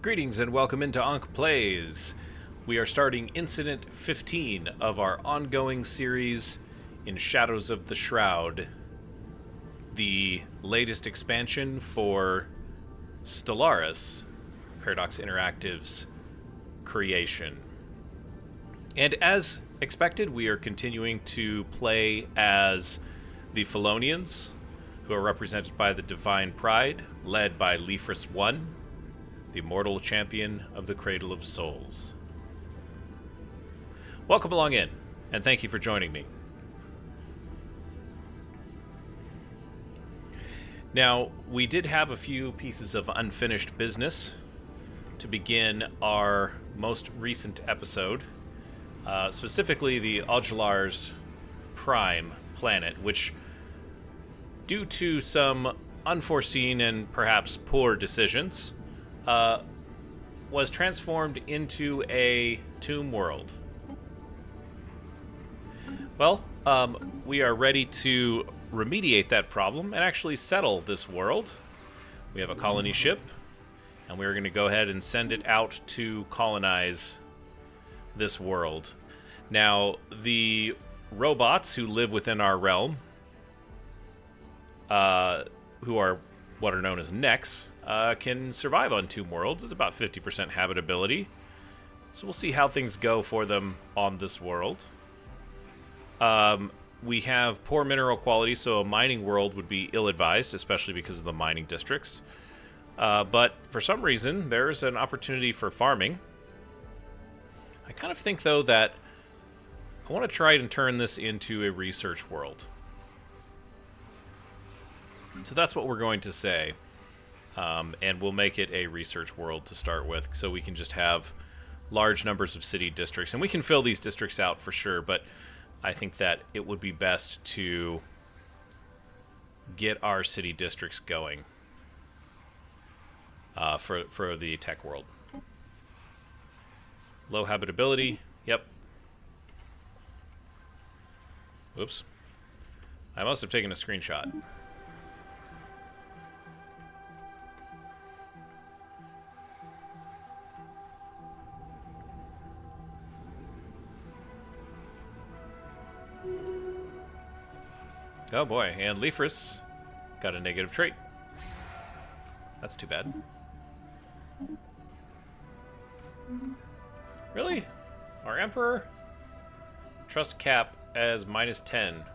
Greetings and welcome into Ankh Plays. We are starting Incident 15 of our ongoing series in Shadows of the Shroud, the latest expansion for Stellaris, Paradox Interactive's creation. And as expected, we are continuing to play as the Felonians, who are represented by the Divine Pryde, led by Lyra, the immortal champion of the Cradle of Souls. Welcome along in, and thank you for joining me. Now, we did have a few pieces of unfinished business to begin our most recent episode, specifically the Yv'Zorak's prime planet, which, due to some unforeseen and perhaps poor decisions, was transformed into a tomb world. Well, we are ready to remediate that problem and actually settle this world. We have a colony ship, and we're going to go ahead and send it out to colonize this world. Now, the robots who live within our realm, who are what are known as Necks, can survive on tomb worlds. It's about 50% habitability. So we'll see how things go for them on this world. We have poor mineral quality, so a mining world would be ill-advised, especially because of the mining districts. But for some reason, there's an opportunity for farming. I kind of think, though, that I want to try and turn this into a research world. So that's what we're going to say. And we'll make it a research world to start with, so we can just have large numbers of city districts. And we can fill these districts out for sure, but I think that it would be best to get our city districts going for the tech world. Low habitability, yep. Oops. I must have taken a screenshot. Oh boy, and Lyra's got a negative trait. That's too bad. Really? Our Emperor? Trust cap as -10.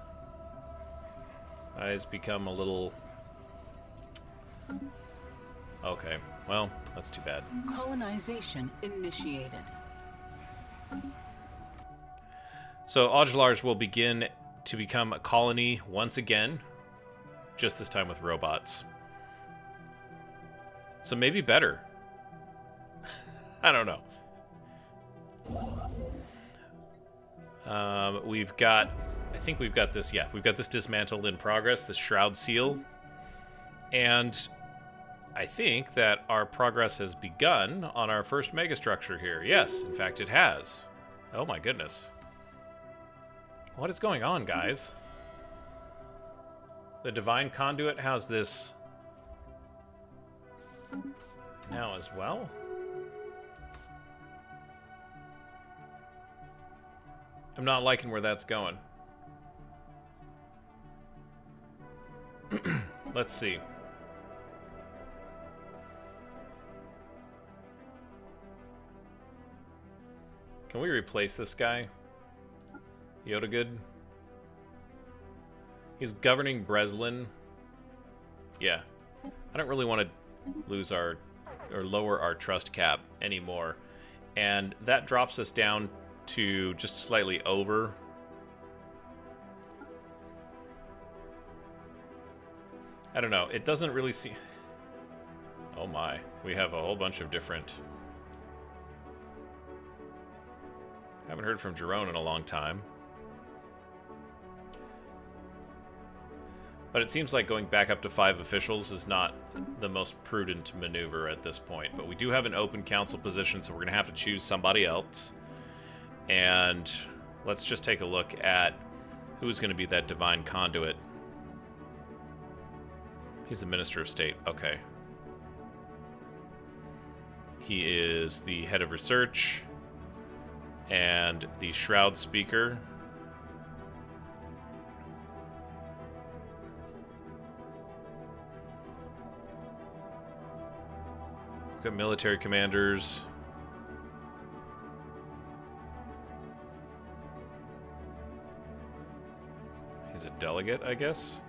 Has become a little... Okay, well, that's too bad. Colonization initiated. So Yv'Zorak will begin to become a colony once again, just this time with robots. So maybe better. I don't know. We've got, I think we've got this, yeah, we've got this dismantled in progress, the Shroud seal. And I think that our progress has begun on our first megastructure here. Yes, in fact it has. Oh my goodness. What is going on, guys? The Divine Conduit has this now as well? I'm not liking where that's going. Let's see. Can we replace this guy? Yv'Zorak. He's governing Breslin. Yeah. I don't really want to lose our, or lower our trust cap anymore. And that drops us down to just slightly over. I don't know. It doesn't really seem... Oh my. We have a whole bunch of different... Haven't heard from Jerome in a long time. But it seems like going back up to 5 officials is not the most prudent maneuver at this point. But we do have an open council position, so we're going to have to choose somebody else. And let's just take a look at who's going to be that Divine Conduit. He's the Minister of State. Okay. He is the head of research and the Shroud speaker. We've got military commanders. He's a delegate, I guess.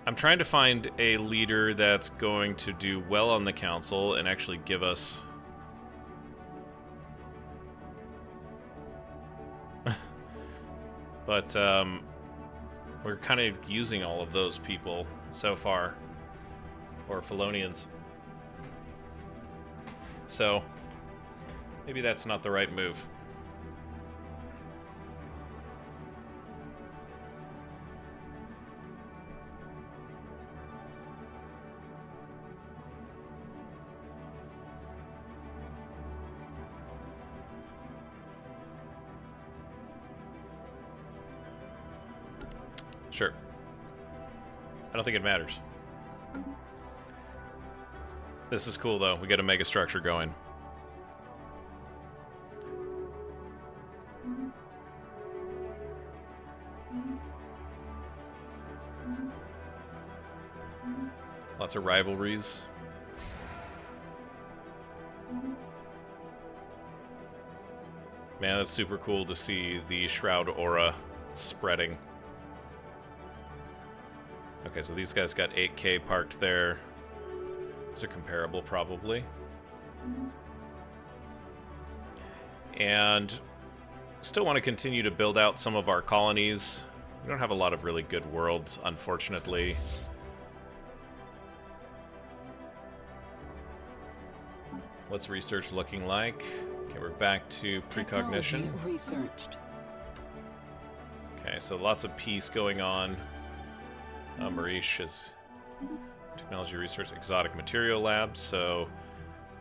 I'm trying to find a leader that's going to do well on the council and actually give us... But, we're kind of using all of those people so far. Or Felonians. So, maybe that's not the right move. Sure. I don't think it matters. This is cool, though. We got a mega structure going. Lots of rivalries. Man, that's super cool to see the Shroud aura spreading. Okay, so these guys got 8K parked there. These are comparable, probably. And still want to continue to build out some of our colonies. We don't have a lot of really good worlds, unfortunately. What's research looking like? Okay, we're back to precognition. Technology researched. Okay, so lots of peace going on. Marish is technology research, exotic material labs. So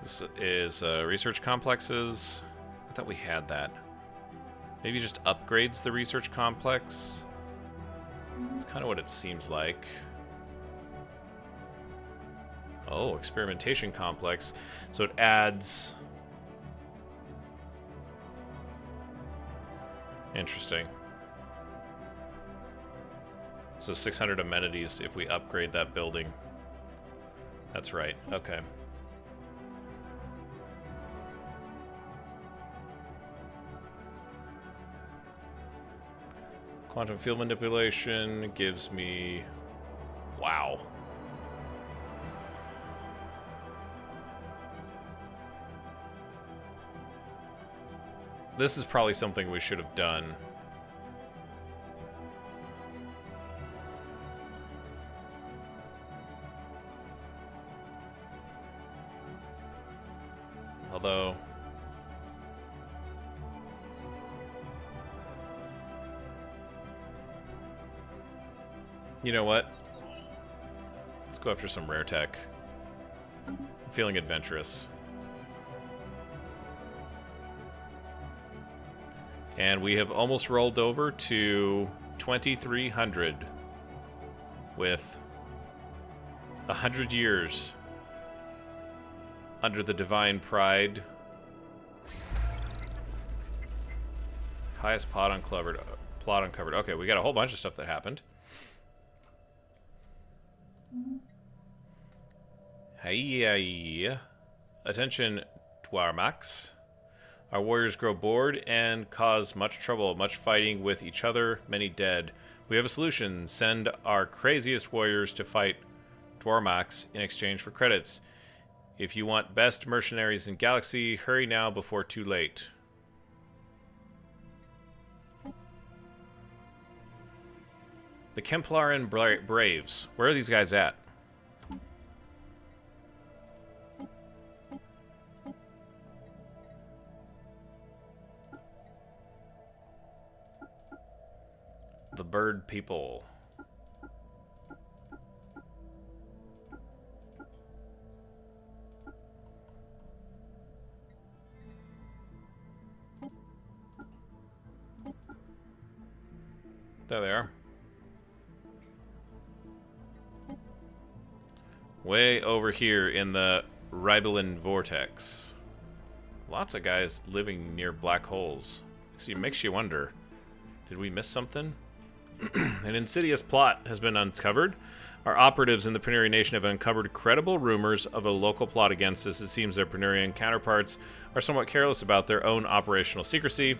this is research complexes. I thought we had that. Maybe just upgrades the research complex. It's kind of what it seems like. Oh, experimentation complex. So it adds... Interesting. So 600 amenities if we upgrade that building. That's right. Okay. Quantum field manipulation gives me... Wow. This is probably something we should have done. Although... You know what? Let's go after some rare tech. I'm feeling adventurous. And we have almost rolled over to 2,300 with 100 years under the Divine Pryde. Highest plot uncovered. Okay, we got a whole bunch of stuff that happened. Hey, attention, Dwarmax. Our warriors grow bored and cause much trouble, much fighting with each other, many dead. We have a solution. Send our craziest warriors to fight Dwarmax in exchange for credits. If you want best mercenaries in Galaxy, hurry now before too late. The Kemplaran Braves. Where are these guys at? The bird people. There they are. Way over here in the Ribolin Vortex. Lots of guys living near black holes. See, it makes you wonder, did we miss something? An insidious plot has been uncovered. Our operatives in the Prenurian Nation have uncovered credible rumors of a local plot against us. It seems their Prenurian counterparts are somewhat careless about their own operational secrecy.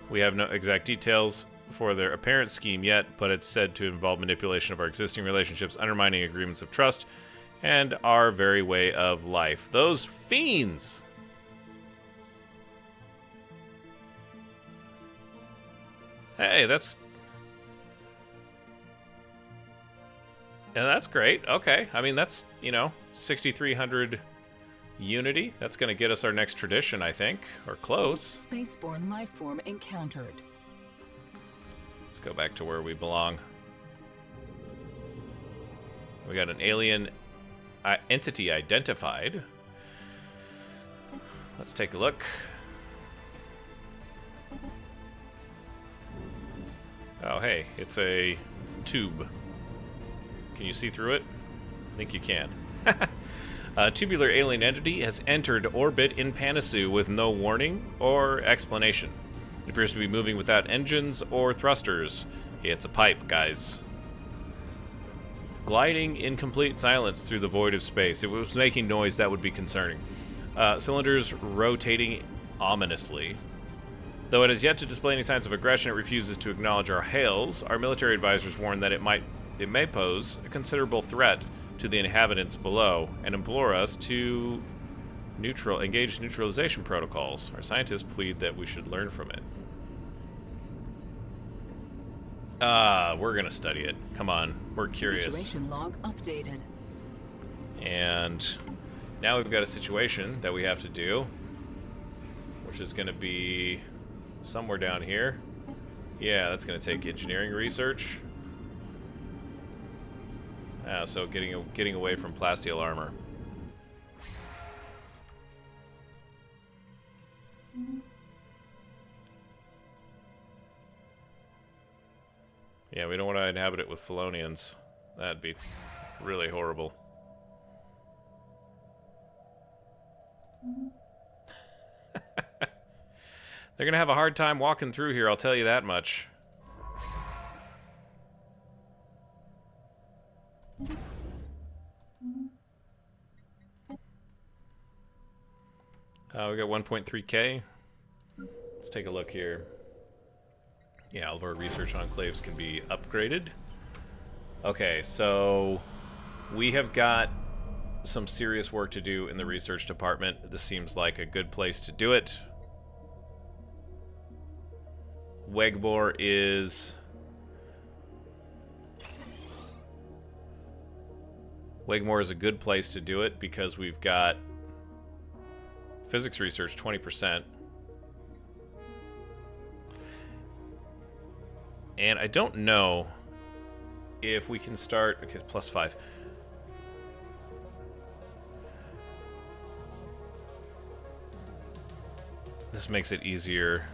We have no exact details for their apparent scheme yet, but it's said to involve manipulation of our existing relationships, undermining agreements of trust, and our very way of life. Those fiends! Hey, that's great. Okay. I mean, that's, 6,300 unity. That's going to get us our next tradition, I think. Or close. Spaceborne lifeform encountered. Let's go back to where we belong. We got an alien entity identified. Let's take a look. Oh, hey, it's a tube. Can you see through it? I think you can. A tubular alien entity has entered orbit in Panasu with no warning or explanation. It appears to be moving without engines or thrusters. It's a pipe, guys. Gliding in complete silence through the void of space. If it was making noise, that would be concerning. Cylinders rotating ominously. Though it has yet to display any signs of aggression, it refuses to acknowledge our hails. Our military advisors warn that it may pose a considerable threat to the inhabitants below and implore us to engage neutralization protocols. Our scientists plead that we should learn from it. We're gonna study it. Come on, we're curious. Situation log updated. And now we've got a situation that we have to do, which is gonna be somewhere down here. Yeah, that's going to take engineering research. So getting away from plasteel armor. Yeah, we don't want to inhabit it with Felonians. That'd be really horrible. They're going to have a hard time walking through here, I'll tell you that much. We got 1.3K. Let's take a look here. Yeah, all of our research enclaves can be upgraded. Okay, so we have got some serious work to do in the research department. This seems like a good place to do it. Wegmore is a good place to do it because we've got physics research 20%. And I don't know if we can start... Okay, +5. This makes it easier.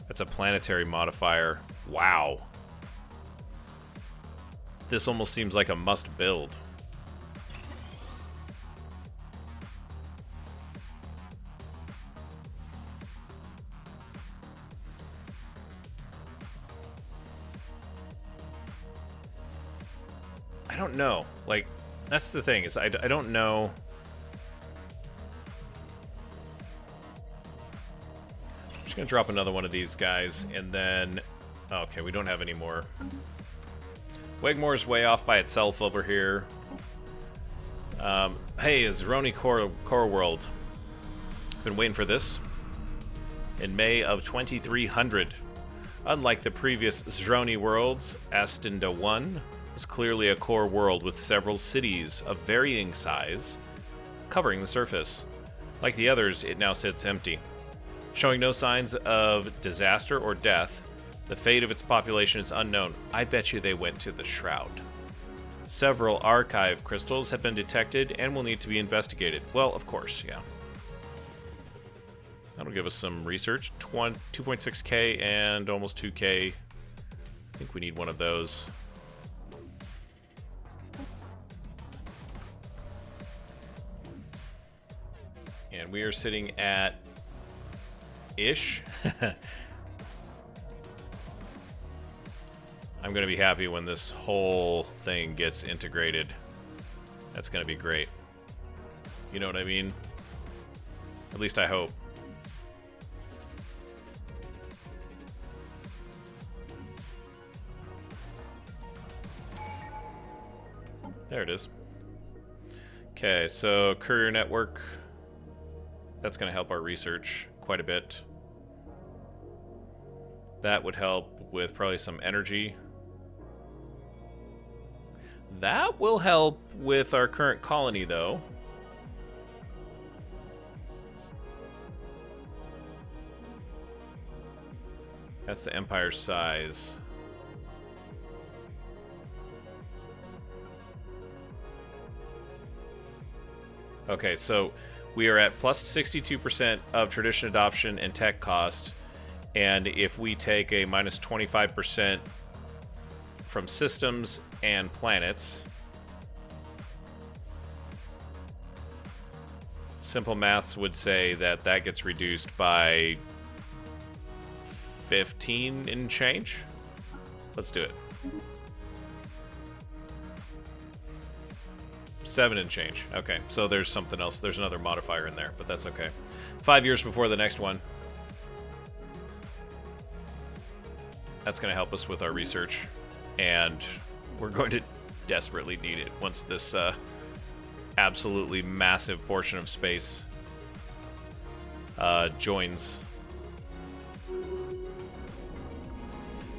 That's a planetary modifier. Wow. This almost seems like a must build. I don't know. Like, that's the thing, is I don't know. I'm just gonna drop another one of these guys, and then... Okay, we don't have any more. Wegmore's way off by itself over here. Hey, Zroni Core World. Been waiting for this. In May of 2300. Unlike the previous Zroni worlds, Astinda 1 was clearly a core world with several cities of varying size covering the surface. Like the others, it now sits empty. Showing no signs of disaster or death, the fate of its population is unknown. I bet you they went to the Shroud. Several archive crystals have been detected and will need to be investigated. Well, of course, yeah. That'll give us some research. 2.6k and almost 2k think we need one of those. And we are sitting at ish. I'm going to be happy when this whole thing gets integrated. That's going to be great. You know what I mean? At least I hope. There it is. Okay, so courier network. That's going to help our research quite a bit. That would help with probably some energy. That will help with our current colony, though. That's the Empire's size. Okay, so we are at plus 62% of tradition adoption and tech cost. And if we take a minus 25% from systems and planets, simple maths would say that that gets reduced by 15 and change. Let's do it. 7 and change. Okay, so there's something else. There's another modifier in there, but that's okay. 5 years before the next one. That's going to help us with our research, and we're going to desperately need it once this absolutely massive portion of space joins.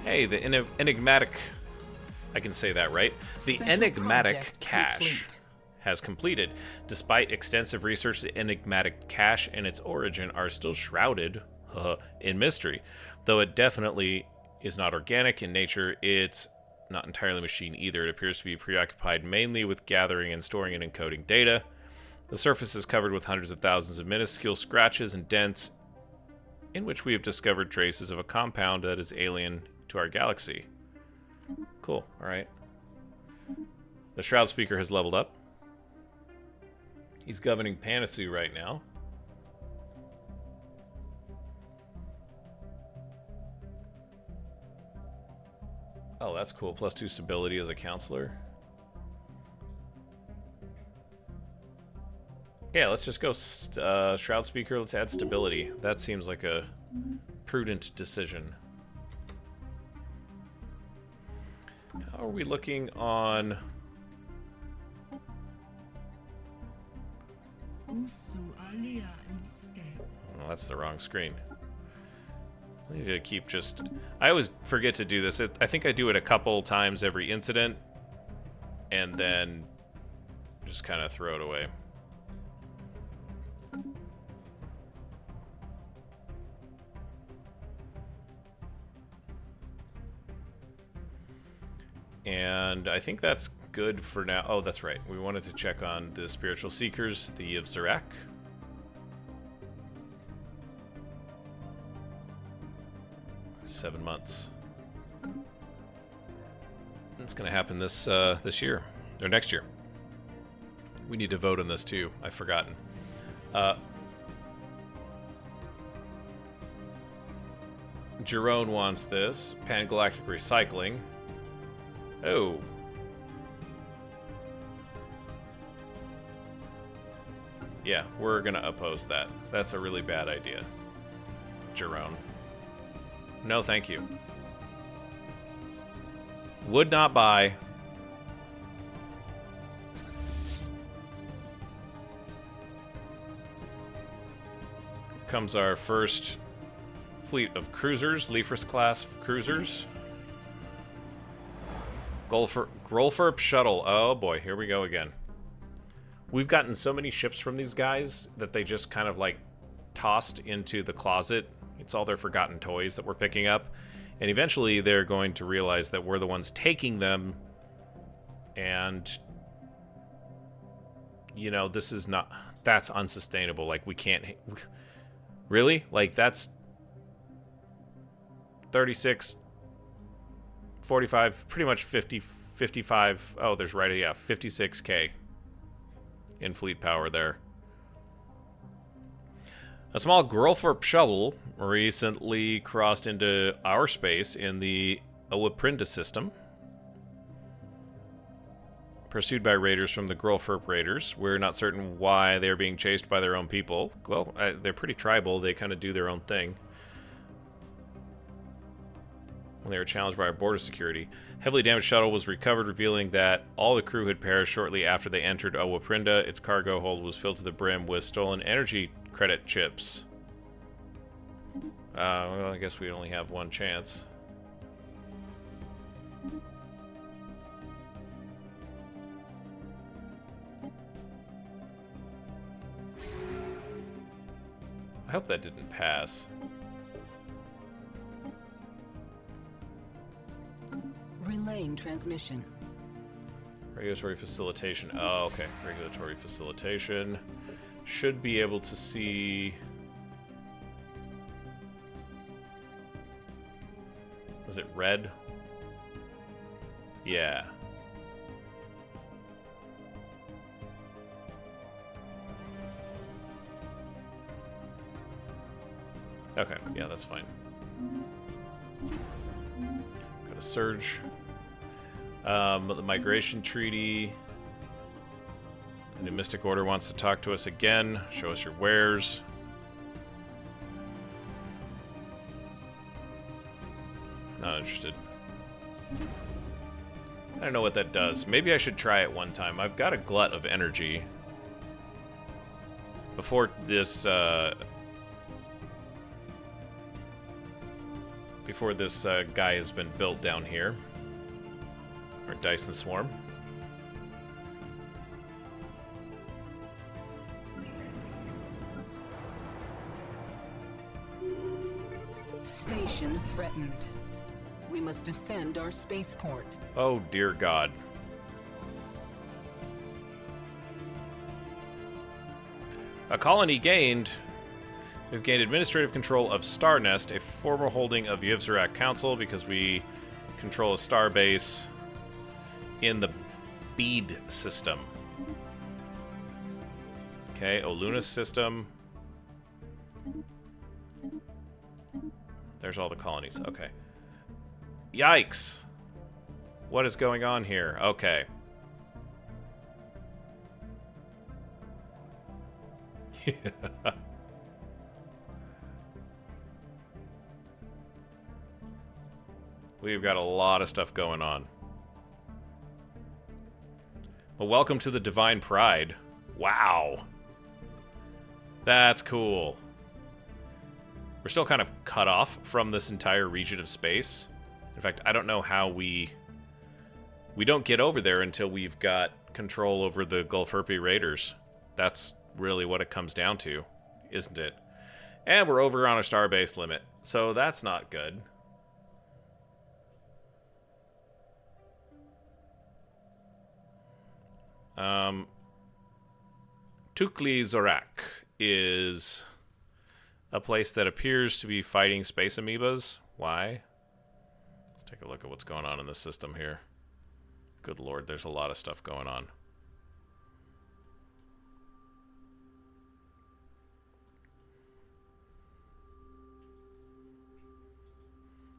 Hey, the enigmatic... I can say that, right? The Special enigmatic project cache complete. has completed. Despite extensive research, the enigmatic cache and its origin are still shrouded in mystery. Though it definitely is not organic in nature, it's not entirely machine either. It appears to be preoccupied mainly with gathering and storing and encoding data. The surface is covered with hundreds of thousands of minuscule scratches and dents in which we have discovered traces of a compound that is alien to our galaxy. Cool, alright. The Shroud Speaker has leveled up. He's governing Panacea right now. Oh, that's cool. +2 stability as a counselor. Yeah, let's just go Shroud Speaker. Let's add stability. That seems like a prudent decision. How are we looking on... Oh, that's the wrong screen. I need to keep just... I always forget to do this. I think I do it a couple times every incident, and then just kind of throw it away. And I think that's good for now. Oh, that's right. We wanted to check on the spiritual seekers, the Yv'Zorak. $7 months. It's going to happen this this year or next year. We need to vote on this too. I've forgotten. Jerome wants this. Pan-galactic recycling. Oh. Yeah, we're gonna oppose that. That's a really bad idea. Jerome. No, thank you. Would not buy. Comes our first fleet of cruisers, Lyra class cruisers. Grolferp shuttle. Oh boy, here we go again. We've gotten so many ships from these guys that they just kind of like tossed into the closet. It's all their forgotten toys that we're picking up. And eventually they're going to realize that we're the ones taking them. And, you know, this is not... That's unsustainable. Like, we can't... Really? Like, that's 36 45, pretty much 50, 55. Oh, there's right, yeah, 56k in fleet power there. A small Grolthorpe shuttle recently crossed into our space in the Yv'Zorak system. Pursued by raiders from the Grolthorpe Raiders. We're not certain why they're being chased by their own people. Well, they're pretty tribal. They kind of do their own thing. When they were challenged by our border security. Heavily damaged shuttle was recovered, revealing that all the crew had perished shortly after they entered Yv'Zorak. Its cargo hold was filled to the brim with stolen energy credit chips. Well, I guess we only have one chance. I hope that didn't pass. Relaying transmission. Regulatory facilitation. Oh, okay. Regulatory facilitation. Should be able to see... Was it red? Yeah. Okay, yeah, that's fine. Got a surge. The migration treaty. The new Mystic Order wants to talk to us again. Show us your wares. Not interested. I don't know what that does. Maybe I should try it one time. I've got a glut of energy. Before this, guy has been built down here. Our Dyson Swarm. Station threatened. We must defend our spaceport. Oh, dear God. A colony gained. We've gained administrative control of Starnest, a former holding of Yv'Zorak Council, because we control a starbase in the Bead system. Okay, Oluna's system. There's all the colonies. Okay. Yikes! What is going on here? Okay. We've got a lot of stuff going on. Well, welcome to the Divine Pryde. Wow. That's cool. We're still kind of cut off from this entire region of space. In fact, I don't know how we don't get over there until we've got control over the Gulfurpi Raiders. That's really what it comes down to, isn't it? And we're over on our starbase limit, so that's not good. Yv'Zorak is a place that appears to be fighting space amoebas. Why? Let's take a look at what's going on in the system here. Good lord, there's a lot of stuff going on.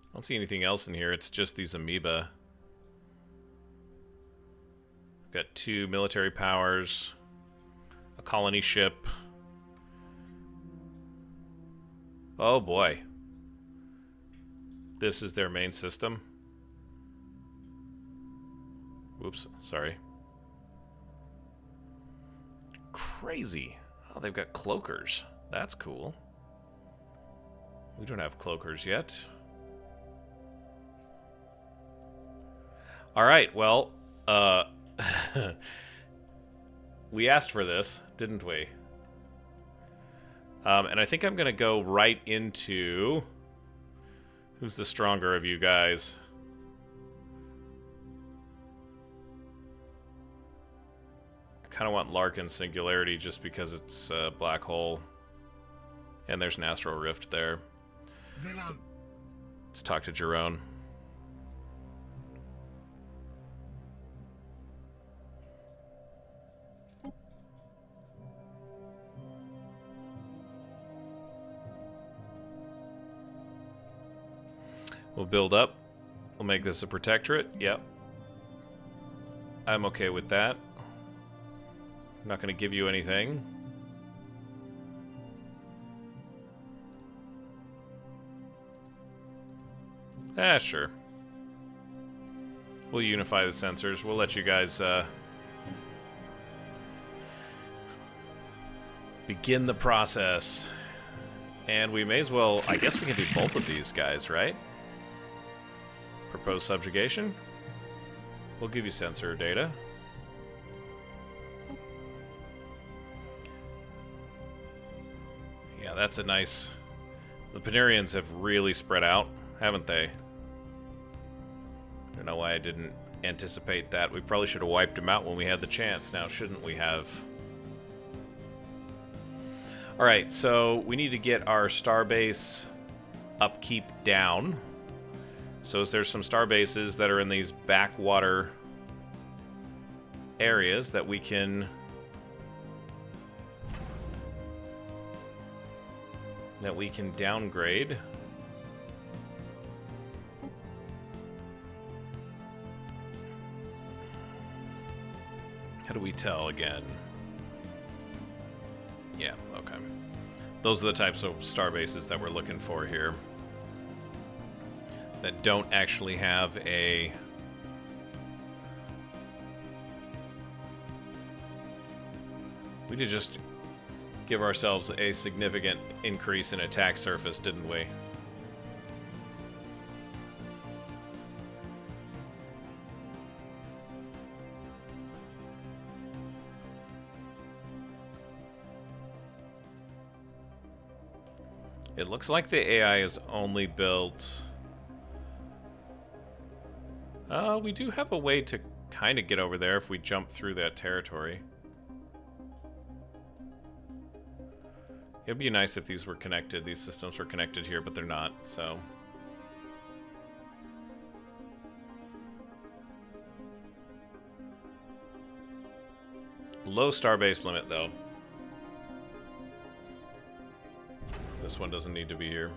I don't see anything else in here. It's just these amoeba. We've got 2 military powers, a colony ship. Oh boy. This is their main system. Whoops, sorry. Crazy. Oh, they've got cloakers. That's cool. We don't have cloakers yet. Alright, well, we asked for this, didn't we? And I think I'm going to go right into... Who's the stronger of you guys? I kind of want Larkin Singularity just because it's a black hole. And there's an astral rift there. Let's talk to Jerome. We'll build up. We'll make this a protectorate. Yep. I'm okay with that. I'm not going to give you anything. Sure. We'll unify the sensors. We'll let you guys begin the process. And we may as well... I guess we can do both of these guys, right? Propose subjugation. We'll give you sensor data. Yeah, that's a nice... The Panarians have really spread out, haven't they? I don't know why I didn't anticipate that. We probably should have wiped them out when we had the chance, now shouldn't we have? Alright, so we need to get our starbase upkeep down. So there's some starbases that are in these backwater areas that we can... downgrade. How do we tell again? Yeah, okay. Those are the types of starbases that we're looking for here. That don't actually have a... We did just give ourselves a significant increase in attack surface, didn't we? It looks like the AI is only built... we do have a way to kind of get over there if we jump through that territory. It'd be nice if these were connected, these systems were connected here, but they're not, so... Low starbase limit, though. This one doesn't need to be here.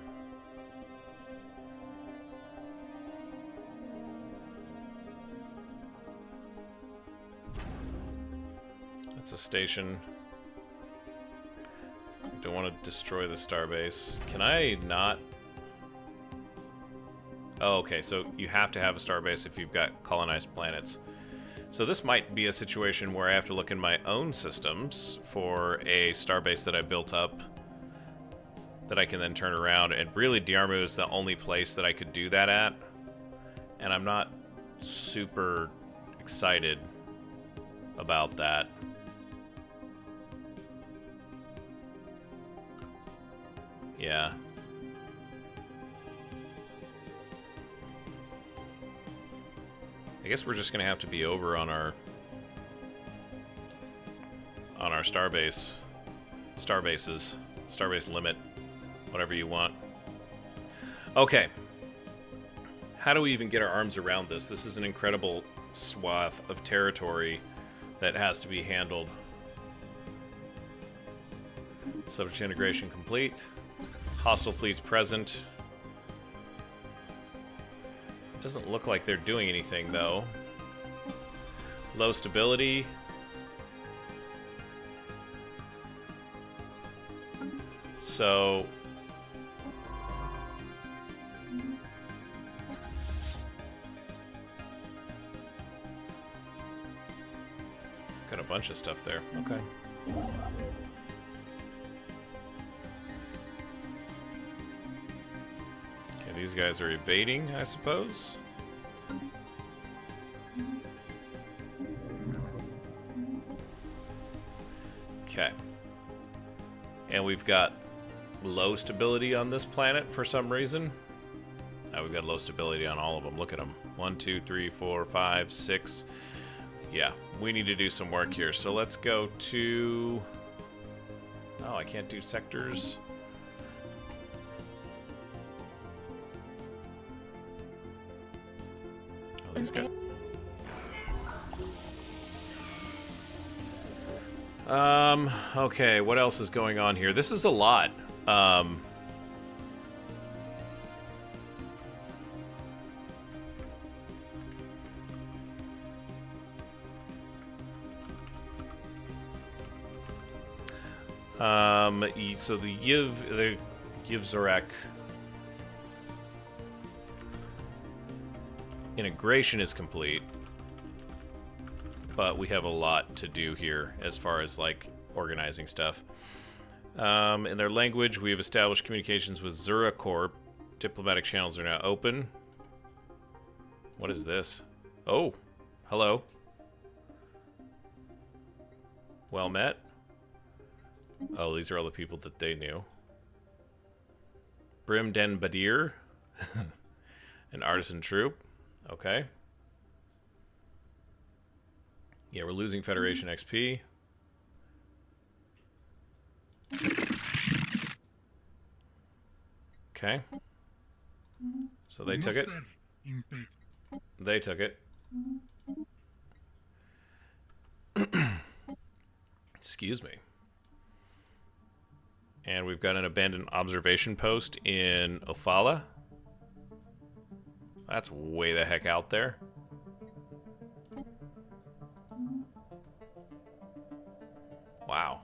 That's a station. Don't want to destroy the starbase. Can I not? Oh, okay, so you have to have a starbase if you've got colonized planets. So this might be a situation where I have to look in my own systems for a starbase that I built up that I can then turn around. And really, Diarmu is the only place that I could do that at. And I'm not super excited about that. Yeah. I guess we're just gonna have to be over on our starbase limit, whatever you want. Okay. How do we even get our arms around this? This is an incredible swath of territory that has to be handled. Subject integration complete. Hostile fleets present. Doesn't look like they're doing anything, though. Low stability. So... got a bunch of stuff there. Okay. These guys are evading, I suppose. Okay. And we've got low stability on this planet for some reason. Oh, we've got low stability on all of them. Look at them. 1, 2, 3, 4, 5, 6. Yeah, we need to do some work here. So let's go to... Oh, I can't do sectors. Okay, what else is going on here? This is a lot. So the Yv'Zorak integration is complete, but we have a lot to do here as far as like organizing stuff. In their language, we have established communications with Zura Corp. Diplomatic channels are now open. What is this? Oh, hello. Well met. Oh, these are all the people that they knew. Brim Den Badir. An artisan troop. Okay. Yeah, we're losing Federation XP. Okay. So they took it. They took it. Excuse me. And we've got an abandoned observation post in Ophala. That's way the heck out there. Wow.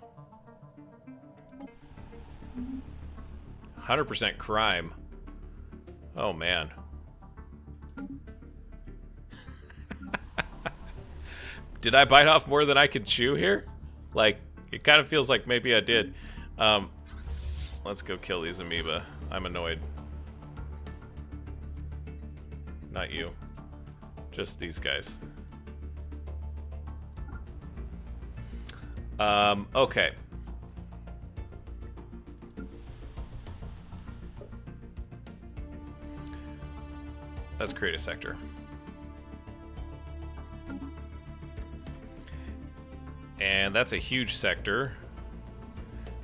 100% crime. Oh, man. Did I bite off more than I could chew here? Like, it kind of feels like maybe I did. Let's go kill these amoeba. I'm annoyed. Not you. Just these guys. Okay. Let's create a sector. And that's a huge sector.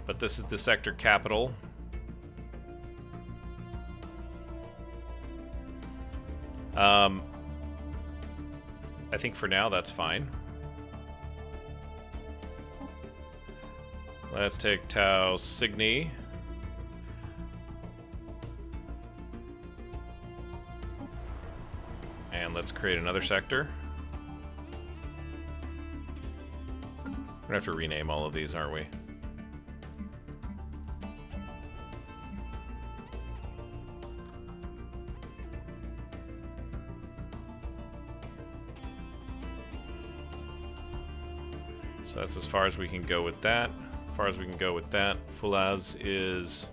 But this is the sector capital. I think for now that's fine. Let's take Tau Cygni. And let's create another sector. We're gonna have to rename all of these, aren't we? So that's as far as we can go with that. As far as we can go with that. Fulaz is...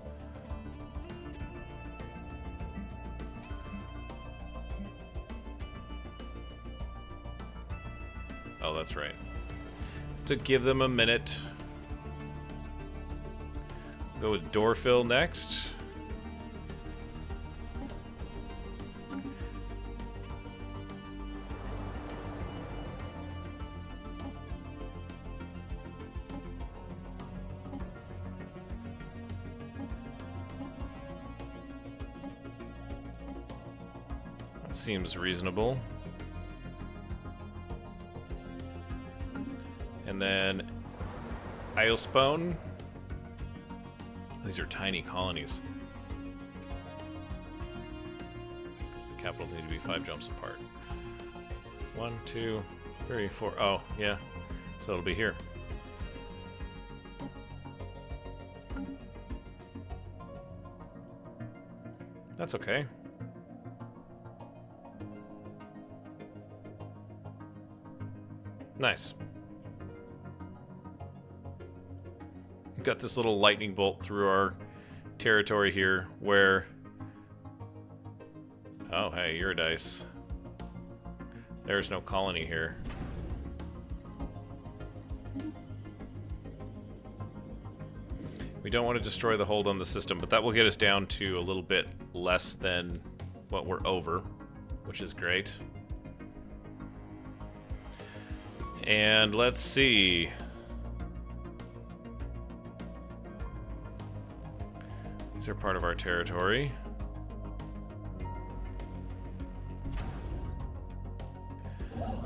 Oh, that's right. To give them a minute. Go with Dorfil next. That seems reasonable. And then Iospawn. These are tiny colonies. The capitals need to be 5 jumps apart. 1, 2, 3, 4. Oh, yeah. So it'll be here. That's okay. Nice. Got this little lightning bolt through our territory here where... Oh, hey, you're a dice. There's no colony here. We don't want to destroy the hold on the system, but that will get us down to a little bit less than what we're over, which is great. And let's see... These are part of our territory.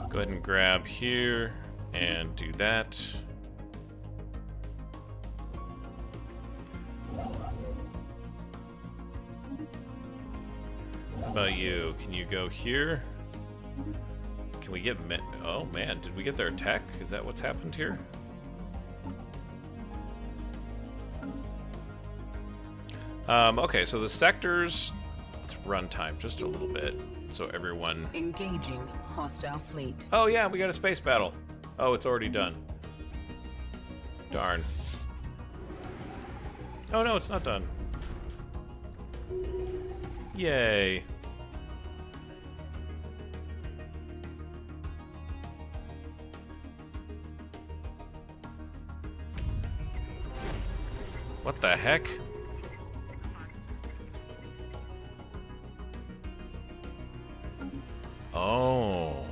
Go ahead and grab here and do that. How about you? Can you go here? Can we get... Oh man, did we get their tech? Is that what's happened here? Okay, so the sectors... Let's run time just a little bit, so everyone... Engaging hostile fleet. Oh yeah, we got a space battle. Oh, it's already done. Darn. Oh no, it's not done. Yay. What the heck? Oh.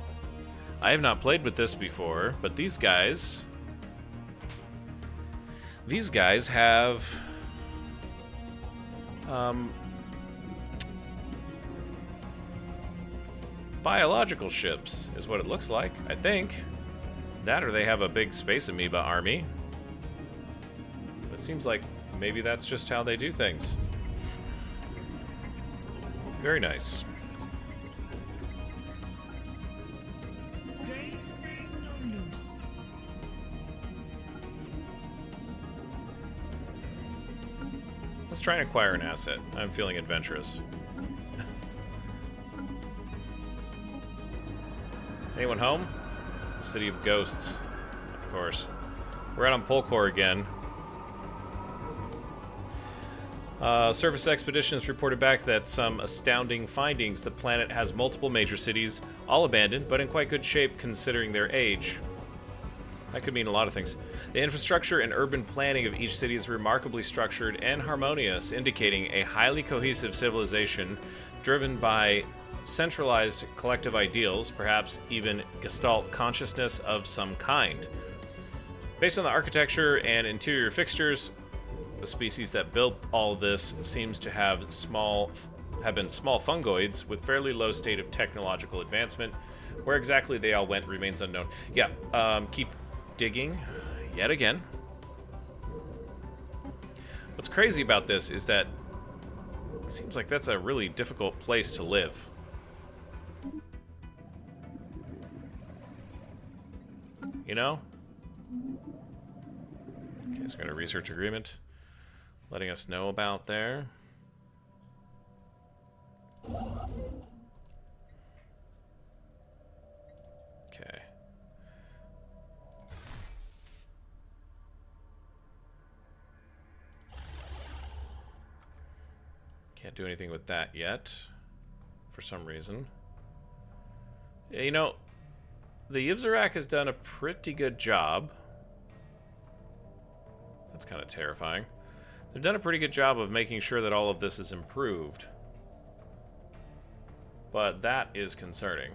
I have not played with this before, but these guys have biological ships is what it looks like, I think. That or they have a big space amoeba army. It seems like maybe that's just how they do things. Very nice. Let's try and acquire an asset. I'm feeling adventurous. Anyone home? City of Ghosts, of course. We're out on Polkor again. Surface expeditions reported back that some astounding findings. The planet has multiple major cities, all abandoned, but in quite good shape considering their age. That could mean a lot of things. The infrastructure and urban planning of each city is remarkably structured and harmonious, indicating a highly cohesive civilization driven by centralized collective ideals, perhaps even Gestalt consciousness of some kind. Based on the architecture and interior fixtures, the species that built all this seems to have been small fungoids with fairly low state of technological advancement. Where exactly they all went remains unknown. Yeah, keep digging yet again. What's crazy about this is that it seems like that's a really difficult place to live. You know? Okay, so we got a research agreement letting us know about there. Okay. Can't do anything with that yet, for some reason. Yeah, you know, the Yv'Zorak has done a pretty good job. That's kind of terrifying. They've done a pretty good job of making sure that all of this is improved. But that is concerning.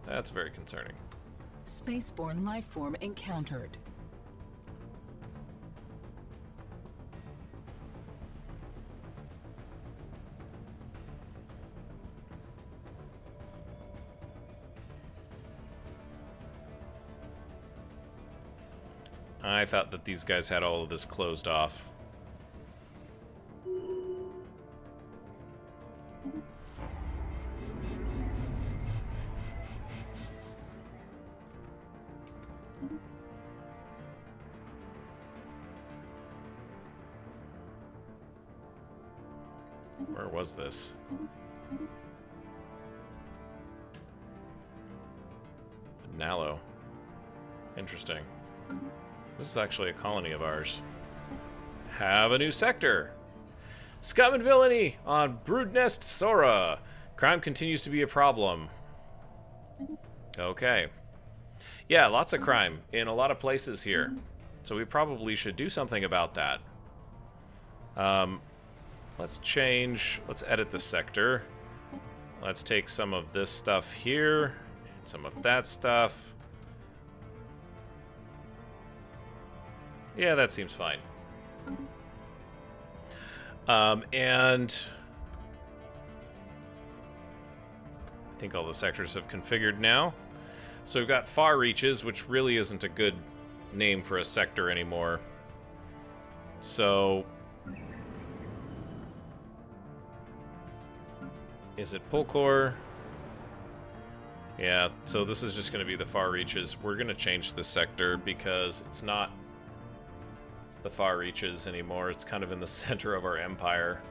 That's very concerning. Spaceborne lifeform encountered. I thought that these guys had all of this closed off. Where was this? Nallo. Interesting. This is actually a colony of ours. Have a new sector. Scum and villainy on Broodnest Sora. Crime continues to be a problem. Okay. Yeah, lots of crime in a lot of places here. So we probably should do something about that. Let's edit the sector. Let's take some of this stuff here, and some of that stuff. Yeah, that seems fine. And I think all the sectors have configured now. So we've got far reaches, which really isn't a good name for a sector anymore. So is it Polkor? Yeah, so this is just going to be the far reaches. We're going to change this sector because it's not the far reaches anymore. It's kind of in the center of our empire.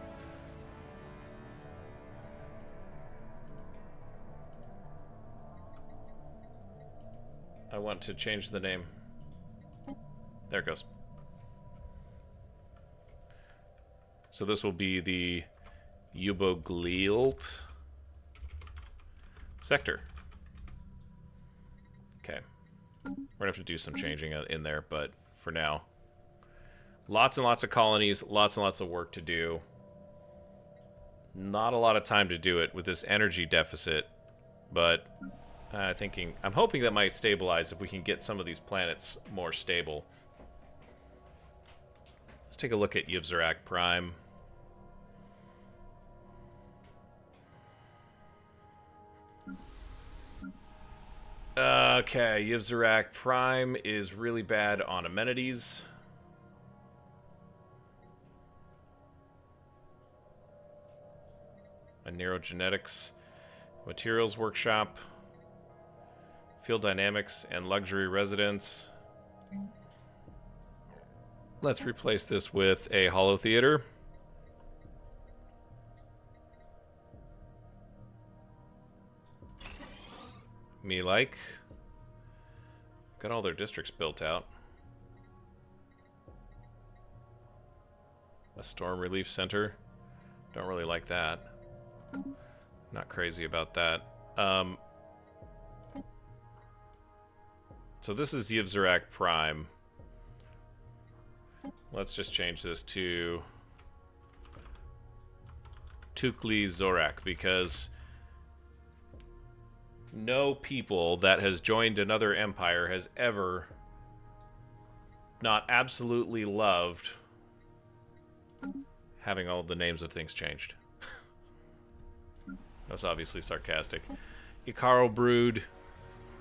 I want to change the name. There it goes. So this will be the Yv'Zorak sector. Okay. We're gonna have to do some changing in there, but for now, lots and lots of colonies, lots and lots of work to do. Not a lot of time to do it with this energy deficit, but I'm hoping that might stabilize if we can get some of these planets more stable. Let's take a look at Yv'Zorak Prime. Okay, Yv'Zorak Prime is really bad on amenities. A neurogenetics, materials workshop, field dynamics, and luxury residence. Let's replace this with a holo theater. Me like. Got all their districts built out. A storm relief center. Don't really like that. Not crazy about that. So this is Yv'Zorak Prime. Let's just change this to Yv'Zorak because no people that has joined another empire has ever not absolutely loved having all the names of things changed. That's obviously sarcastic. Icaro Brood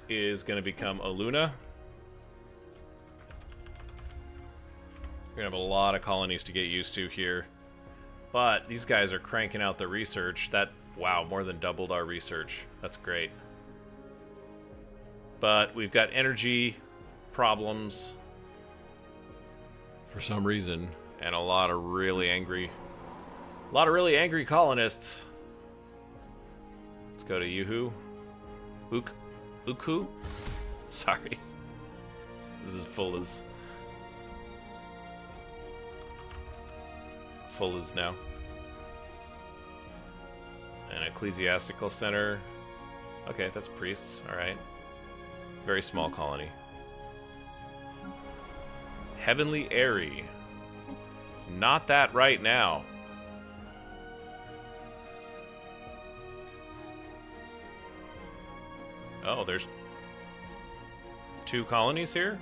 is going to become Aluna. We're going to have a lot of colonies to get used to here. But these guys are cranking out the research. That, wow, more than doubled our research. That's great. But we've got energy problems for some reason, and a lot of really angry colonists. Let's go to Yuhu. Uku? Sorry. This is full as now. An ecclesiastical center. Okay, that's priests. Alright. Very small colony. Heavenly Airy. Not that right now. Oh, there's 2 colonies here?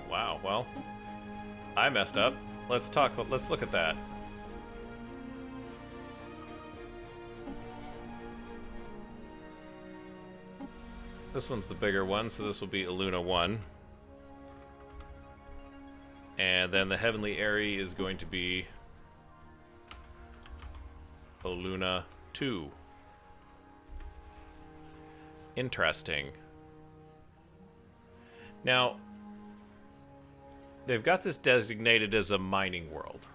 Wow, well, I messed up. Let's look at that. This one's the bigger one, so this will be Aluna 1. And then the Heavenly Airy is going to be Aluna 2. Interesting. Now, they've got this designated as a mining world.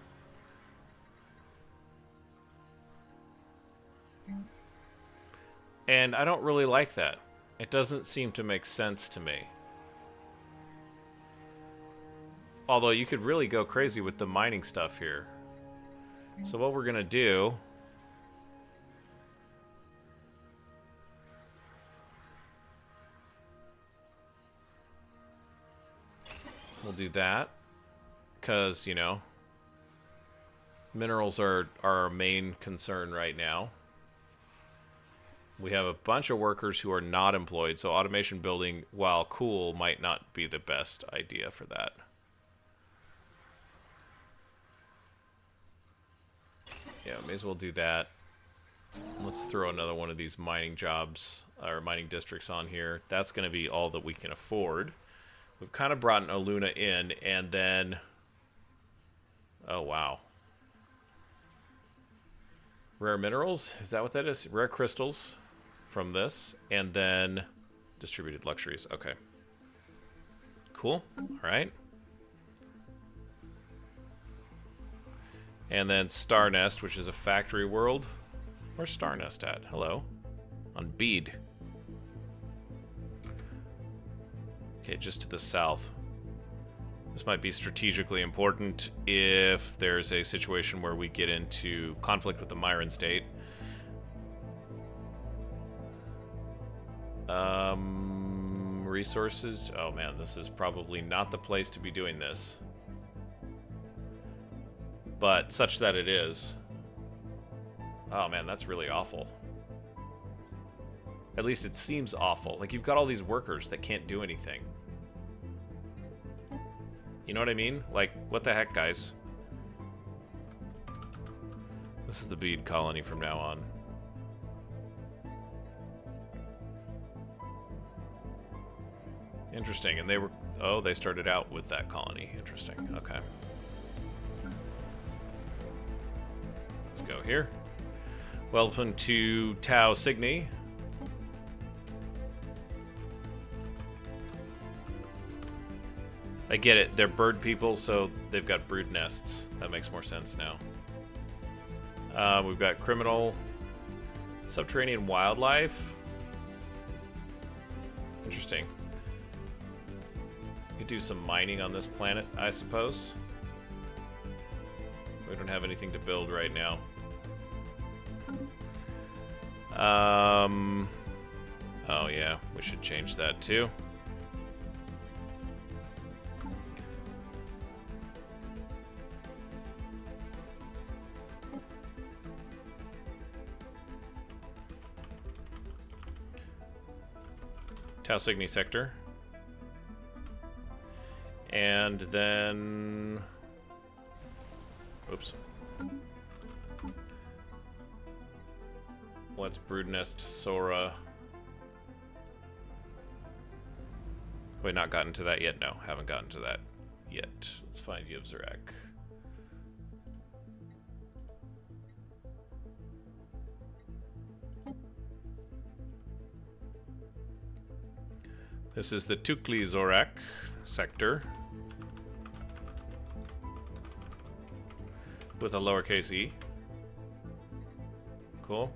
And I don't really like that. It doesn't seem to make sense to me. Although you could really go crazy with the mining stuff here. So what we're gonna do... We'll do that. Because, you know, minerals are our main concern right now. We have a bunch of workers who are not employed, so automation building, while cool, might not be the best idea for that. Yeah, may as well do that. Let's throw another one of these mining jobs, or mining districts on here. That's going to be all that we can afford. We've kind of brought an Aluna in, and then... Oh, wow. Rare minerals? Is that what that is? Rare crystals from this. And then Distributed luxuries. Okay. Cool. All right. And then Star Nest, which is a factory world. Where's Star Nest at? Hello. On Bede. Okay, just to the south. This might be strategically important if there's a situation where we get into conflict with the Myron state. Resources. Oh man, this is probably not the place to be doing this. But such that it is. Oh man, that's really awful. At least it seems awful. Like, you've got all these workers that can't do anything. You know what I mean? Like, what the heck, guys? This is the Bede colony from now on. Interesting. And they were... Oh, they started out with that colony. Interesting. Okay. Let's go here. Welcome to Tau Cygni. I get it. They're bird people, so they've got brood nests. That makes more sense now. We've got criminal, subterranean wildlife. Interesting. We could do some mining on this planet, I suppose. We don't have anything to build right now. Oh yeah, we should change that too. Tau Cygni sector. And then... Oops. What's Broodnest Sora? Wait, not gotten to that yet? No, haven't gotten to that yet. Let's find Yv'Zorak. This is the Yv'Zorak sector with a lowercase e. Cool.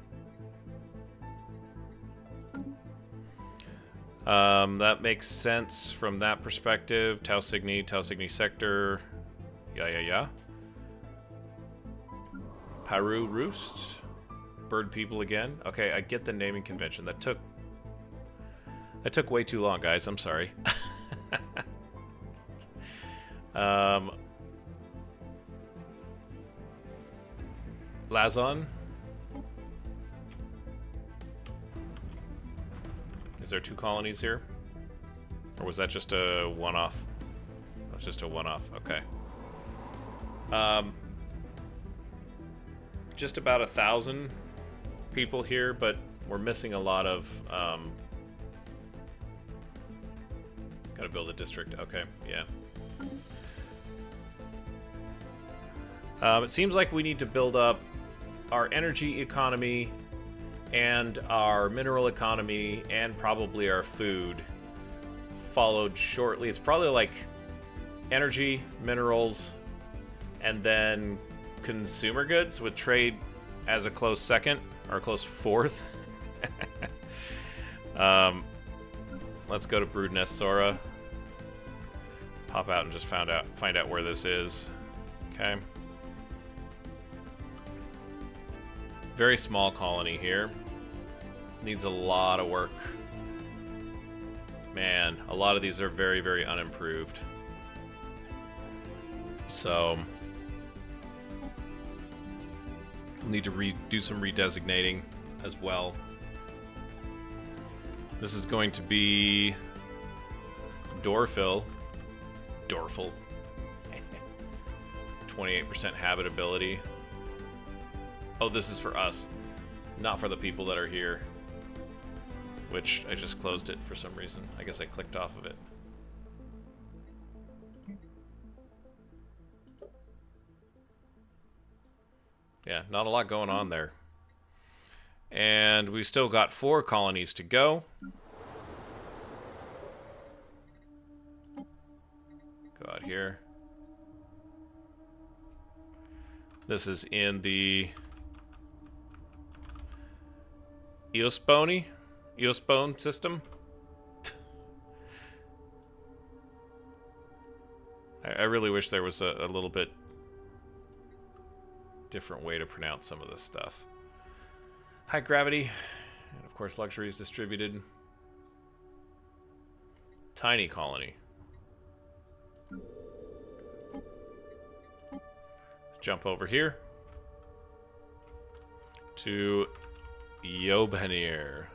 That makes sense from that perspective. Tau Cygni sector. Yeah. Paru Roost. Bird people again. Okay, I get the naming convention. That took way too long, guys. I'm sorry. Lazon. Is there 2 colonies here? Or was that just a one-off? That's just a one-off. Okay. Just about 1,000 people here, but we're missing a lot of... Gotta build a district. Okay, yeah. It seems like we need to build up our energy economy and our mineral economy and probably our food, followed shortly. It's probably like energy, minerals, and then consumer goods, with trade as a close second or a close fourth. Let's go to Broodnest Sora. Pop out and just find out where this is. Okay. Very small colony here. Needs a lot of work. Man, a lot of these are very, very unimproved. So we'll need to do some redesignating as well. This is going to be Dorfil. 28% habitability. Oh, this is for us, not for the people that are here. Which I just closed it for some reason. I guess I clicked off of it. Yeah, not a lot going on there. And we've still got 4 colonies to go. here. This is in the Eospone system. I really wish there was a little bit different way to pronounce some of this stuff. High gravity, and of course luxury is distributed. Tiny colony. Let's jump over here to Yv'Zorak.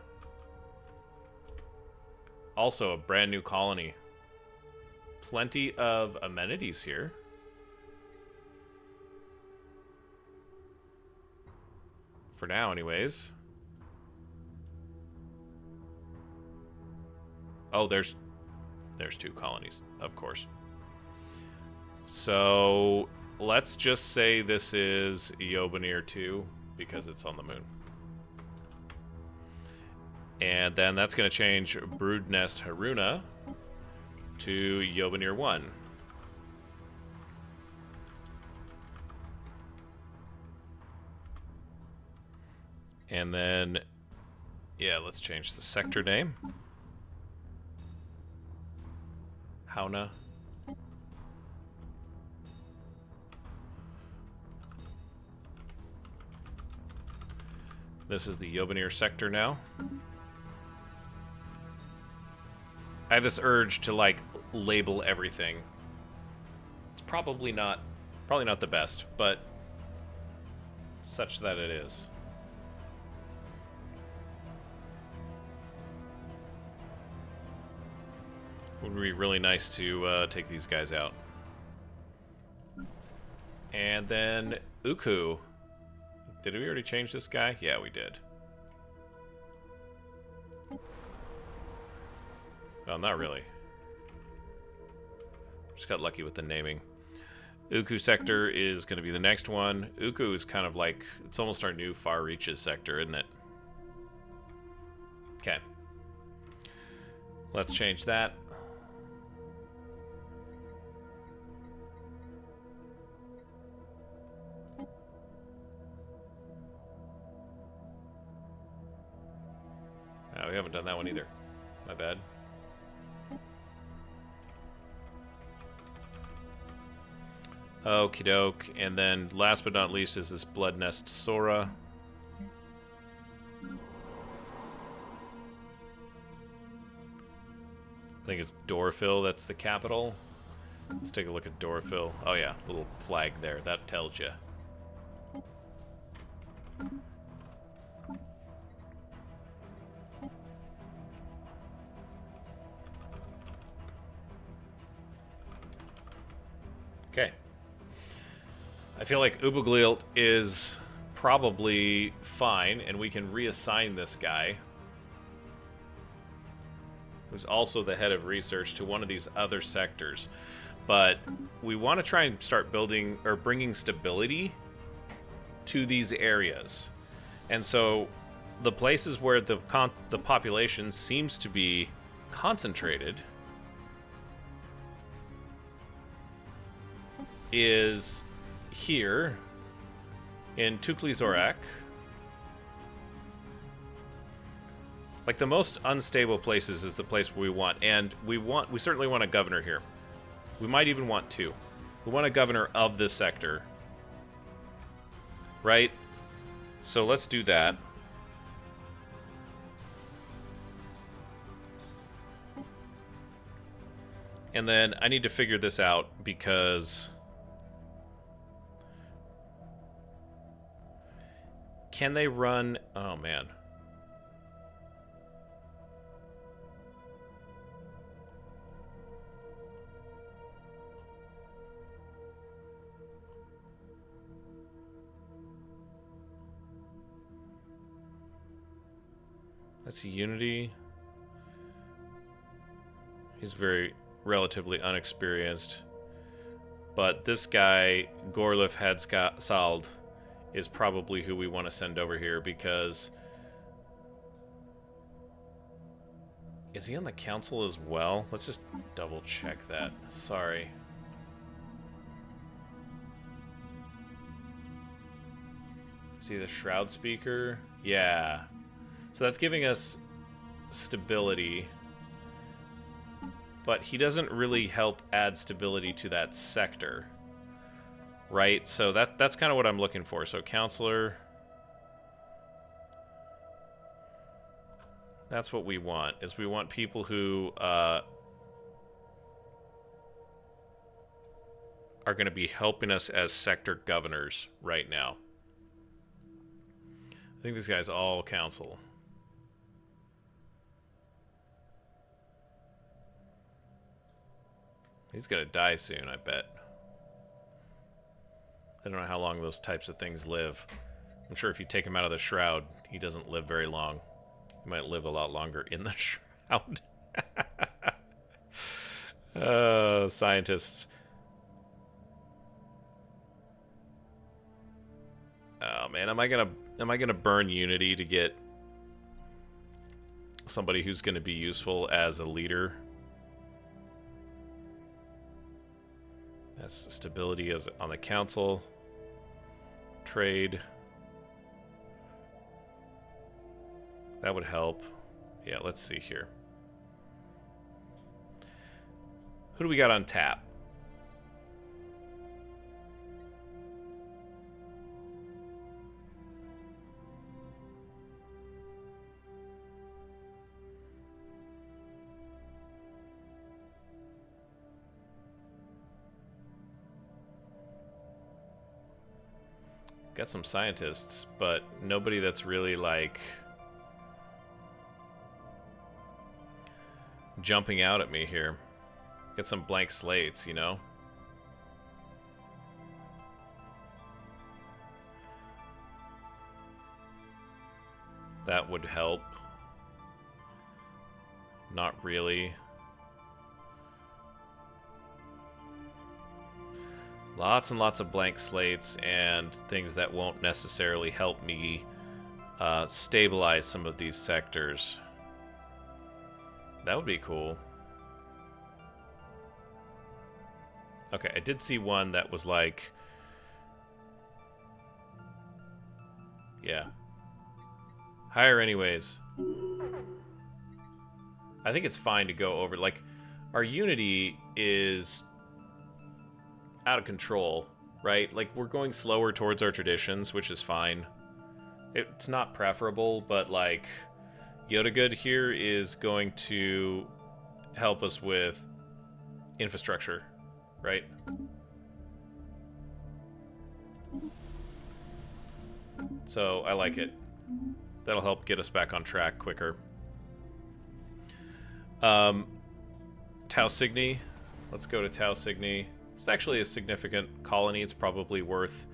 Also a brand new colony. Plenty of amenities here. For now, anyways. Oh, there's 2 colonies, of course. So let's just say this is Yv'Zorak 2 because it's on the moon. And then that's going to change Broodnest Haruna to Yv'Zorak 1. And then, yeah, let's change the sector name. Hauna. This is the Yv'Zorak sector now. I have this urge to, like, label everything. It's probably not the best, but such that it is. Would be really nice to take these guys out. And then Uku. Did we already change this guy? Yeah, we did. Well, not really. Just got lucky with the naming. Uku sector is going to be the next one. Uku is kind of like, it's almost our new Far Reaches sector, isn't it? Okay. Let's change that. We haven't done that one either. My bad. Okie doke. And then last but not least is this Blood Nest Sora. I think it's Dorfil, that's the capital. Let's take a look at Dorfil. Oh yeah, little flag there. That tells you. Okay. I feel like Ubuglilt is probably fine, and we can reassign this guy, who's also the head of research, to one of these other sectors. But we want to try and start building or bringing stability to these areas. And so the places where the population seems to be concentrated is here in Yv'Zorak. Like, the most unstable places is the place we want, and we certainly want a governor here. We might even want 2. We want a governor of this sector, right? So let's do that. And then I need to figure this out because can they run? Oh man. That's Unity. He's very relatively unexperienced. But this guy, Gorlif Hadsald, is probably who we want to send over here because... Is he on the council as well? Let's just double check that. Sorry. See the Shroud speaker? Yeah. So that's giving us stability. But he doesn't really help add stability to that sector. Right? So that's kind of what I'm looking for. So Counselor. That's what we want, is we want people who are going to be helping us as sector governors right now. I think these guys all council. He's going to die soon, I bet. I don't know how long those types of things live. I'm sure if you take him out of the Shroud, he doesn't live very long. He might live a lot longer in the Shroud. Scientists. Oh man, am I gonna burn Unity to get somebody who's gonna be useful as a leader? That's stability as on the council. Trade. That would help. Yeah, let's see here. Who do we got on tap? Got some scientists, but nobody that's really like jumping out at me here. Get some blank slates, you know? That would help. Not really. Lots and lots of blank slates and things that won't necessarily help me stabilize some of these sectors. That would be cool. Okay, I did see one that was like... Yeah. Higher anyways. I think it's fine to go over... Like, our Unity is out of control, right? Like, we're going slower towards our traditions, which is fine. It's not preferable, but, like, Yodagood here is going to help us with infrastructure, right? So, I like it. That'll help get us back on track quicker. Tau Cygni. Let's go to Tau Cygni. It's actually a significant colony. It's probably worth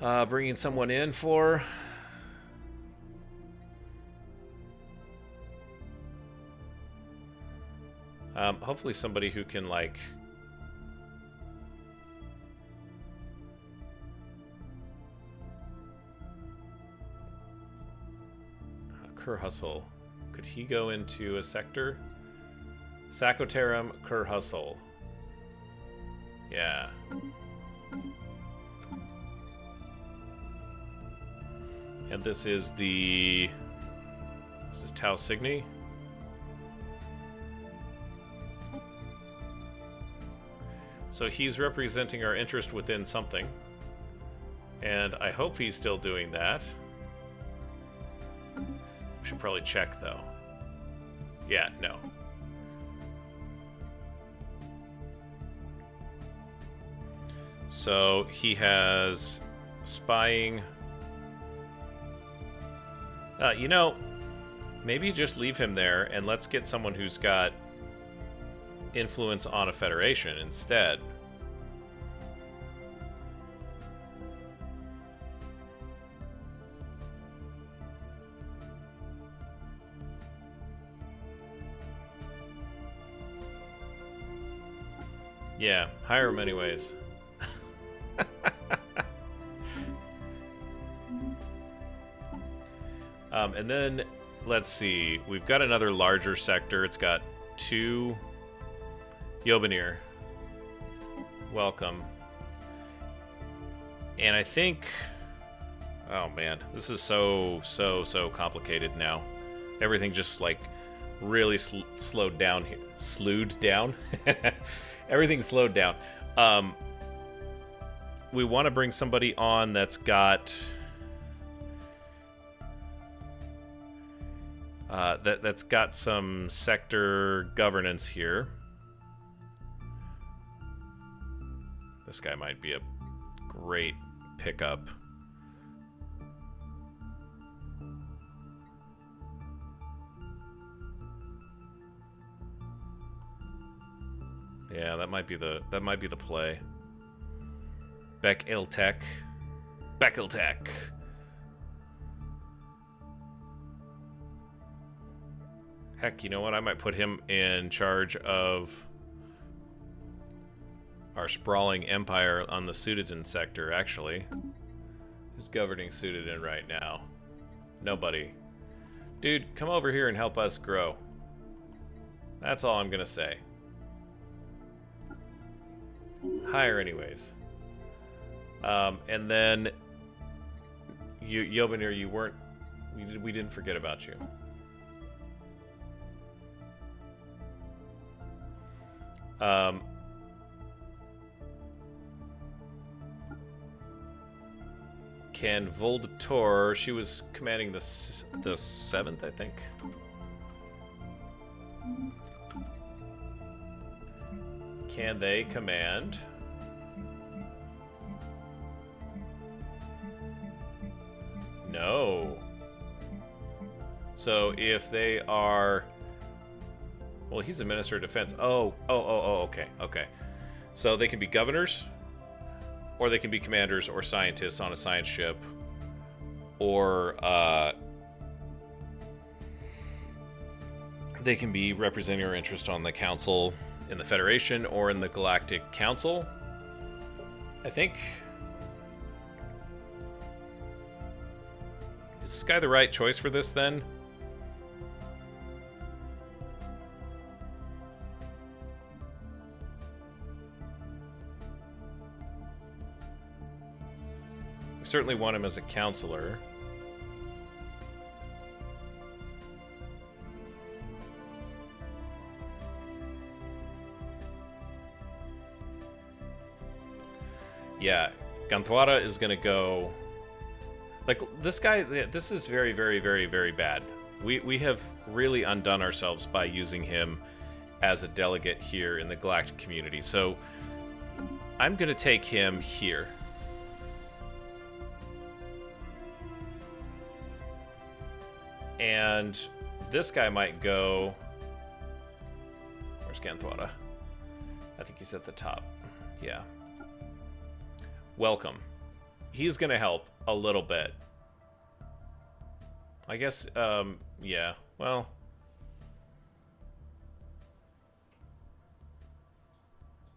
bringing someone in for. Hopefully somebody who can, like... Kur Hustle. Could he go into a sector? Sacoterum Kur Hustle. Yeah. And this is the... This is Tau Cygni. So he's representing our interest within something. And I hope he's still doing that. We should probably check, though. Yeah, no. So he has spying. You know, maybe just leave him there and let's get someone who's got influence on a federation instead. Yeah, hire him anyways. And then, let's see. We've got another larger sector. It's got 2... Yobanir. Welcome. And I think Oh man, this is so complicated now. Everything just like really slowed down here. Slewed down? Everything slowed down. We want to bring somebody on that's got that's got some sector governance here. This guy might be a great pickup. Yeah, that might be the play. Beck-Iltek. Beck-Iltek. Heck, you know what? I might put him in charge of our sprawling empire on the Sudodan sector, actually. Who's governing Sudodan right now? Nobody. Dude, come over here and help us grow. That's all I'm gonna say. Hire anyways. And then Yobinir, you weren't... We didn't forget about you. Can Voldator, she was commanding the 7th, I think. Can they command? No. So if they are... Well, he's the Minister of Defense. Oh, okay. So they can be governors, or they can be commanders or scientists on a science ship, or they can be representing our interest on the Council in the Federation or in the Galactic Council, I think. Is this guy the right choice for this, then? We certainly want him as a counselor. Yeah, Ganthwara is gonna go... Like, this guy, this is very, very, very, very bad. We have really undone ourselves by using him as a delegate here in the galactic community. So, I'm gonna take him here. And this guy might go... Where's Ganthwara? I think he's at the top. Yeah. Welcome. He's gonna help a little bit. I guess, yeah, well...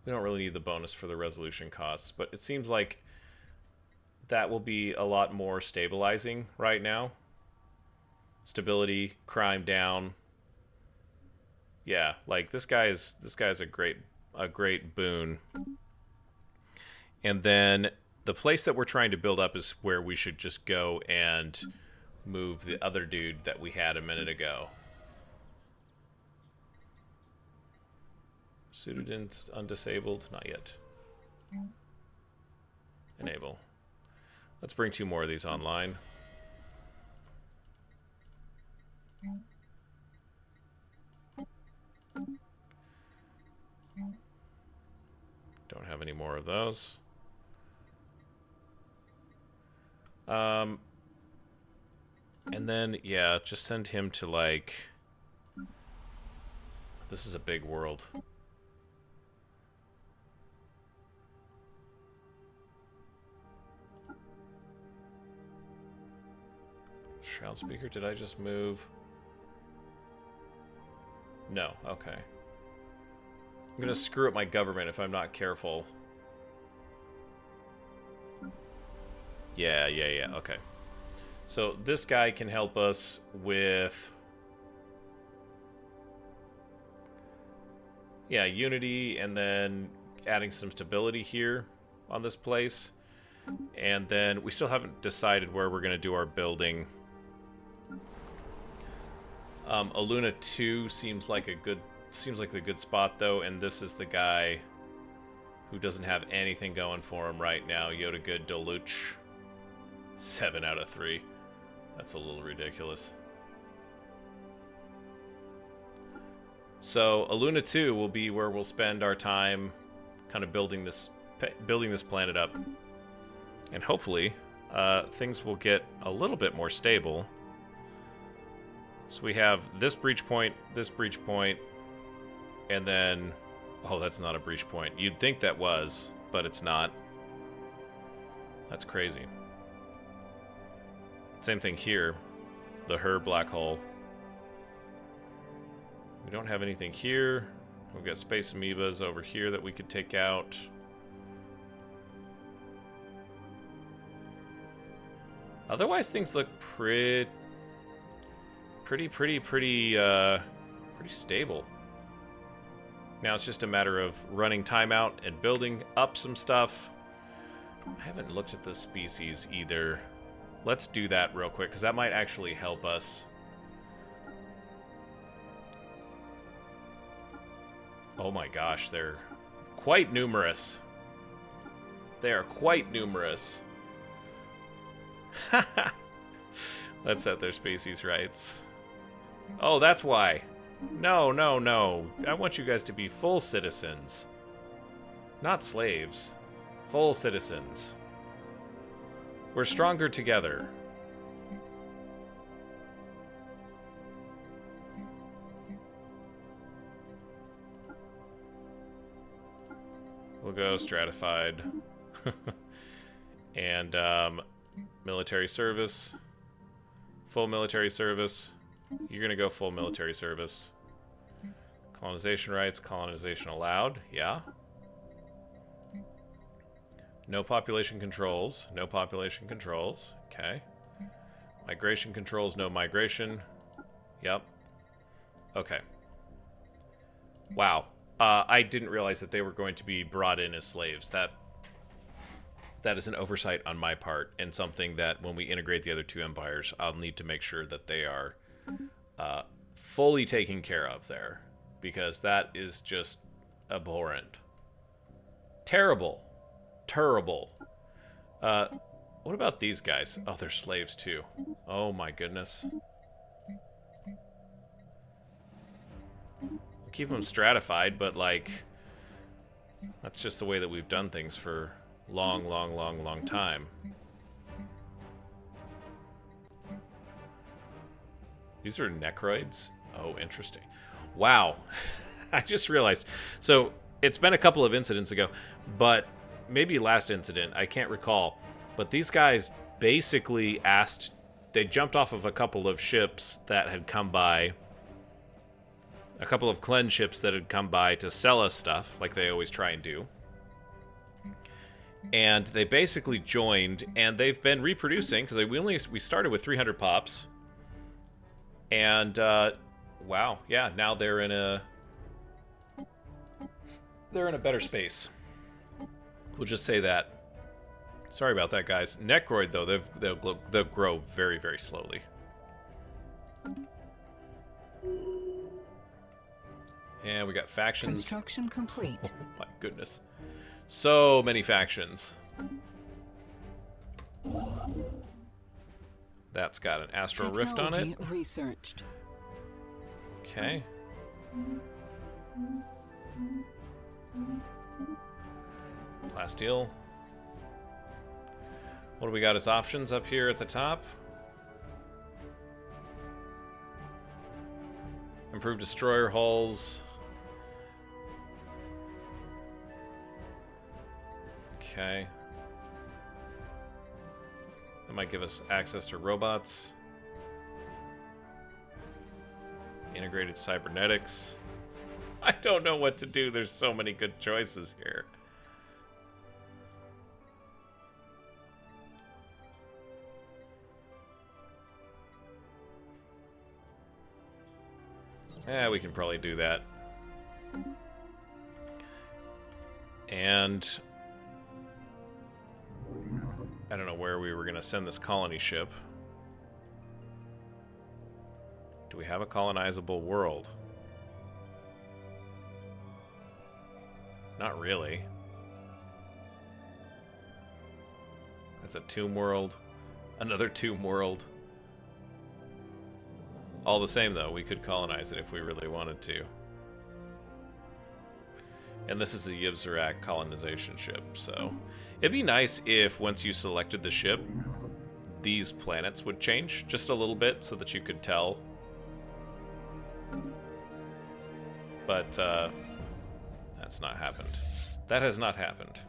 We don't really need the bonus for the resolution costs, but it seems like that will be a lot more stabilizing right now. Stability, crime down. Yeah, like this guy's a great boon. And then the place that we're trying to build up is where we should just go and move the other dude that we had a minute ago. Sudodan's undisabled? Not yet. Enable. Let's bring 2 more of these online. Don't have any more of those. And then, yeah, just send him to, like... This is a big world. Shroud speaker, did I just move? No, okay. I'm gonna screw up my government if I'm not careful. Yeah, okay. So this guy can help us with... Yeah, unity, and then adding some stability here on this place. And then we still haven't decided where we're going to do our building. Aluna 2 seems like the good spot though, and this is the guy who doesn't have anything going for him right now. Yoda Good Deluch. 7 out of 3. That's a little ridiculous. So Aluna 2 will be where we'll spend our time kind of building this planet up. And hopefully things will get a little bit more stable. So we have this breach point, and then... Oh, that's not a breach point. You'd think that was, but it's not. That's crazy. Same thing here. The Her black hole. We don't have anything here. We've got space amoebas over here that we could take out. Otherwise, things look pretty stable. Now it's just a matter of running timeout and building up some stuff. I haven't looked at the species either. Let's do that real quick, because that might actually help us. Oh my gosh, they're quite numerous. They are quite numerous. Let's set their species rights. Oh, that's why. No, no, no. I want you guys to be full citizens. Not slaves. Full citizens. We're stronger together. We'll go stratified. And military service. Full military service. You're going to go full military service. Colonization rights, colonization allowed. Yeah. No population controls. No population controls. Okay. Migration controls, no migration. Yep. Okay. Wow. I didn't realize that they were going to be brought in as slaves. That is an oversight on my part, and something that when we integrate the other two empires, I'll need to make sure that they are fully taken care of there, because that is just abhorrent. Terrible. Terrible. What about these guys? Oh, they're slaves too. Oh my goodness. Keep them stratified, but like, that's just the way that we've done things for long time. These are necroids? Oh, interesting. Wow. I just realized. So, it's been a couple of incidents ago, but maybe last incident, I can't recall. But these guys basically asked, they jumped off of a couple of ships that had come by, a couple of cleanse ships that had come by to sell us stuff, like they always try and do. And they basically joined, and they've been reproducing, because we started with 300 pops. And, wow, yeah, now they're in a better space. We'll just say that. Sorry about that, guys. Necroid, though, they'll grow very, very slowly. And we got factions. Construction complete. Oh my goodness. So many factions. That's got an astral rift on it. Researched. Okay. Plasteel. What do we got as options up here at the top? Improved destroyer hulls. Okay. That might give us access to robots. Integrated cybernetics. I don't know what to do. There's so many good choices here. Yeah, we can probably do that. I don't know where we were going to send this colony ship. Do we have a colonizable world? Not really. That's a tomb world. Another tomb world. All the same, though, we could colonize it if we really wanted to. And this is a Yv'Zorak colonization ship, so... It'd be nice if, once you selected the ship, these planets would change just a little bit so that you could tell. But, that's not happened. That has not happened.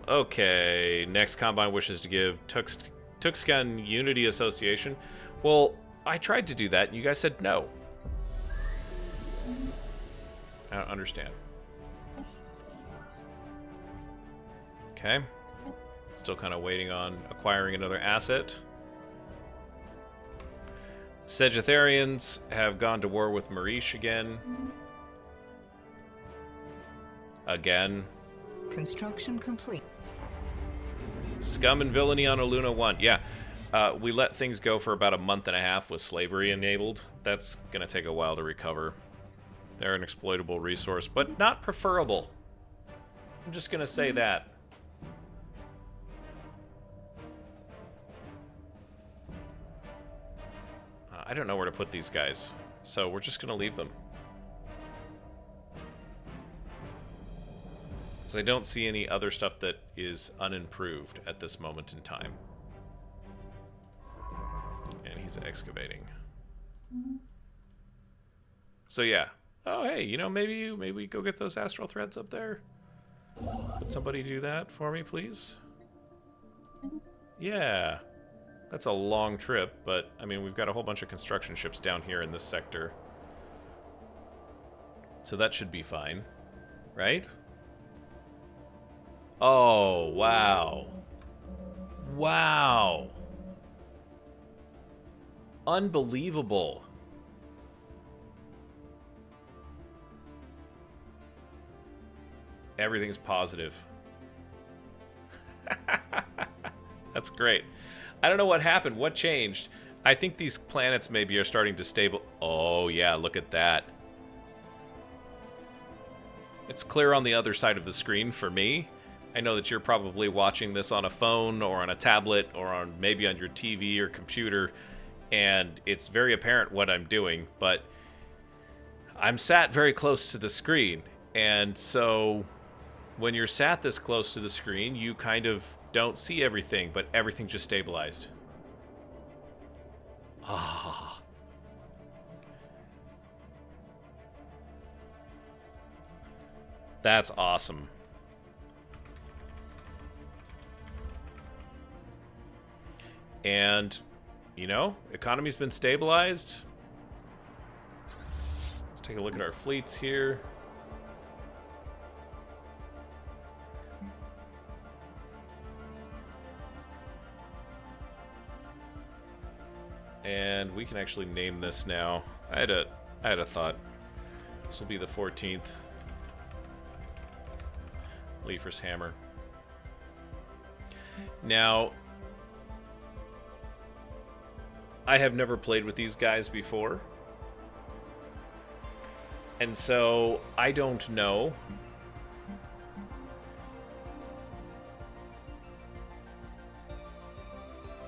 Okay. Next Combine wishes to give Tuxcan Unity Association. Well, I tried to do that, and you guys said no. I don't understand. Okay. Still kind of waiting on acquiring another asset. Sagittarians have gone to war with Marish again. Again. Construction complete. Scum and villainy on Aluna 1. Yeah. We let things go for about a month and a half with slavery enabled. That's going to take a while to recover. They're an exploitable resource, but not preferable. I'm just going to say that. I don't know where to put these guys, so we're just going to leave them. Because I don't see any other stuff that is unimproved at this moment in time. And he's excavating. So yeah. Oh hey, you know, maybe go get those astral threads up there. Could somebody do that for me, please? Yeah. That's a long trip, but I mean, we've got a whole bunch of construction ships down here in this sector. So that should be fine, right? Oh, wow. Wow. Unbelievable. Everything's positive. That's great. I don't know what happened. What changed? I think these planets maybe are starting to stable. Oh, yeah, look at that. It's clear on the other side of the screen for me. I know that you're probably watching this on a phone or on a tablet or on maybe on your TV or computer, and it's very apparent what I'm doing, but I'm sat very close to the screen, and so when you're sat this close to the screen, you kind of don't see everything, but everything just stabilized. Ah. That's awesome. And, you know, economy's been stabilized. Let's take a look at our fleets here. And we can actually name this now. I had a thought. This will be the 14th. Leifer's Hammer. Now, I have never played with these guys before. And so, I don't know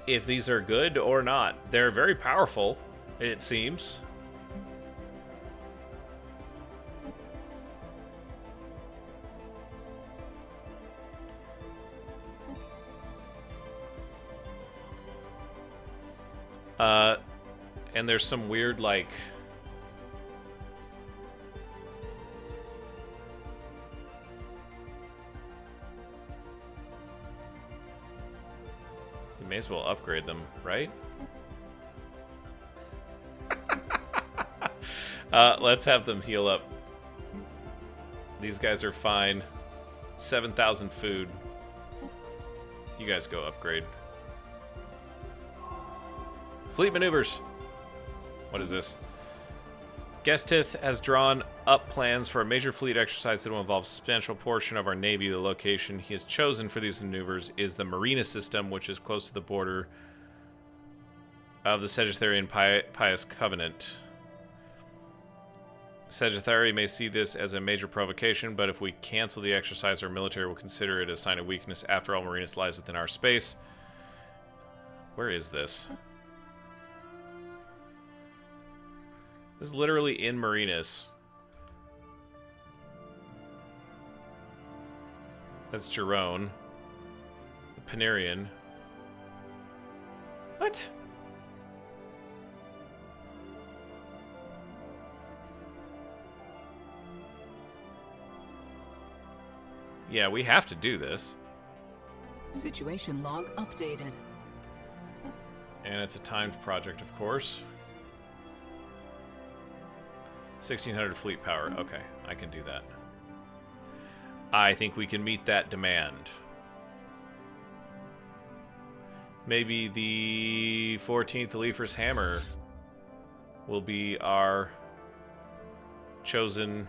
if these are good or not. They're very powerful, it seems. And there's some weird, like... You may as well upgrade them, right? Let's have them heal up. These guys are fine. 7,000 food. You guys go upgrade. Fleet maneuvers. What is this? Gestith has drawn up plans for a major fleet exercise that will involve a substantial portion of our navy. The location he has chosen for these maneuvers is the Marina system, which is close to the border of the Sagittarian Pious Covenant. Sagittari may see this as a major provocation, but if we cancel the exercise, our military will consider it a sign of weakness. After all, Marinus lies within our space. Where is this? This is literally in Marinus. That's Jerone. Panarian. What? Yeah, we have to do this. Situation log updated. And it's a timed project, of course. 1600 fleet power. Okay, I can do that. I think we can meet that demand. Maybe the 14th Elifer's Hammer will be our chosen...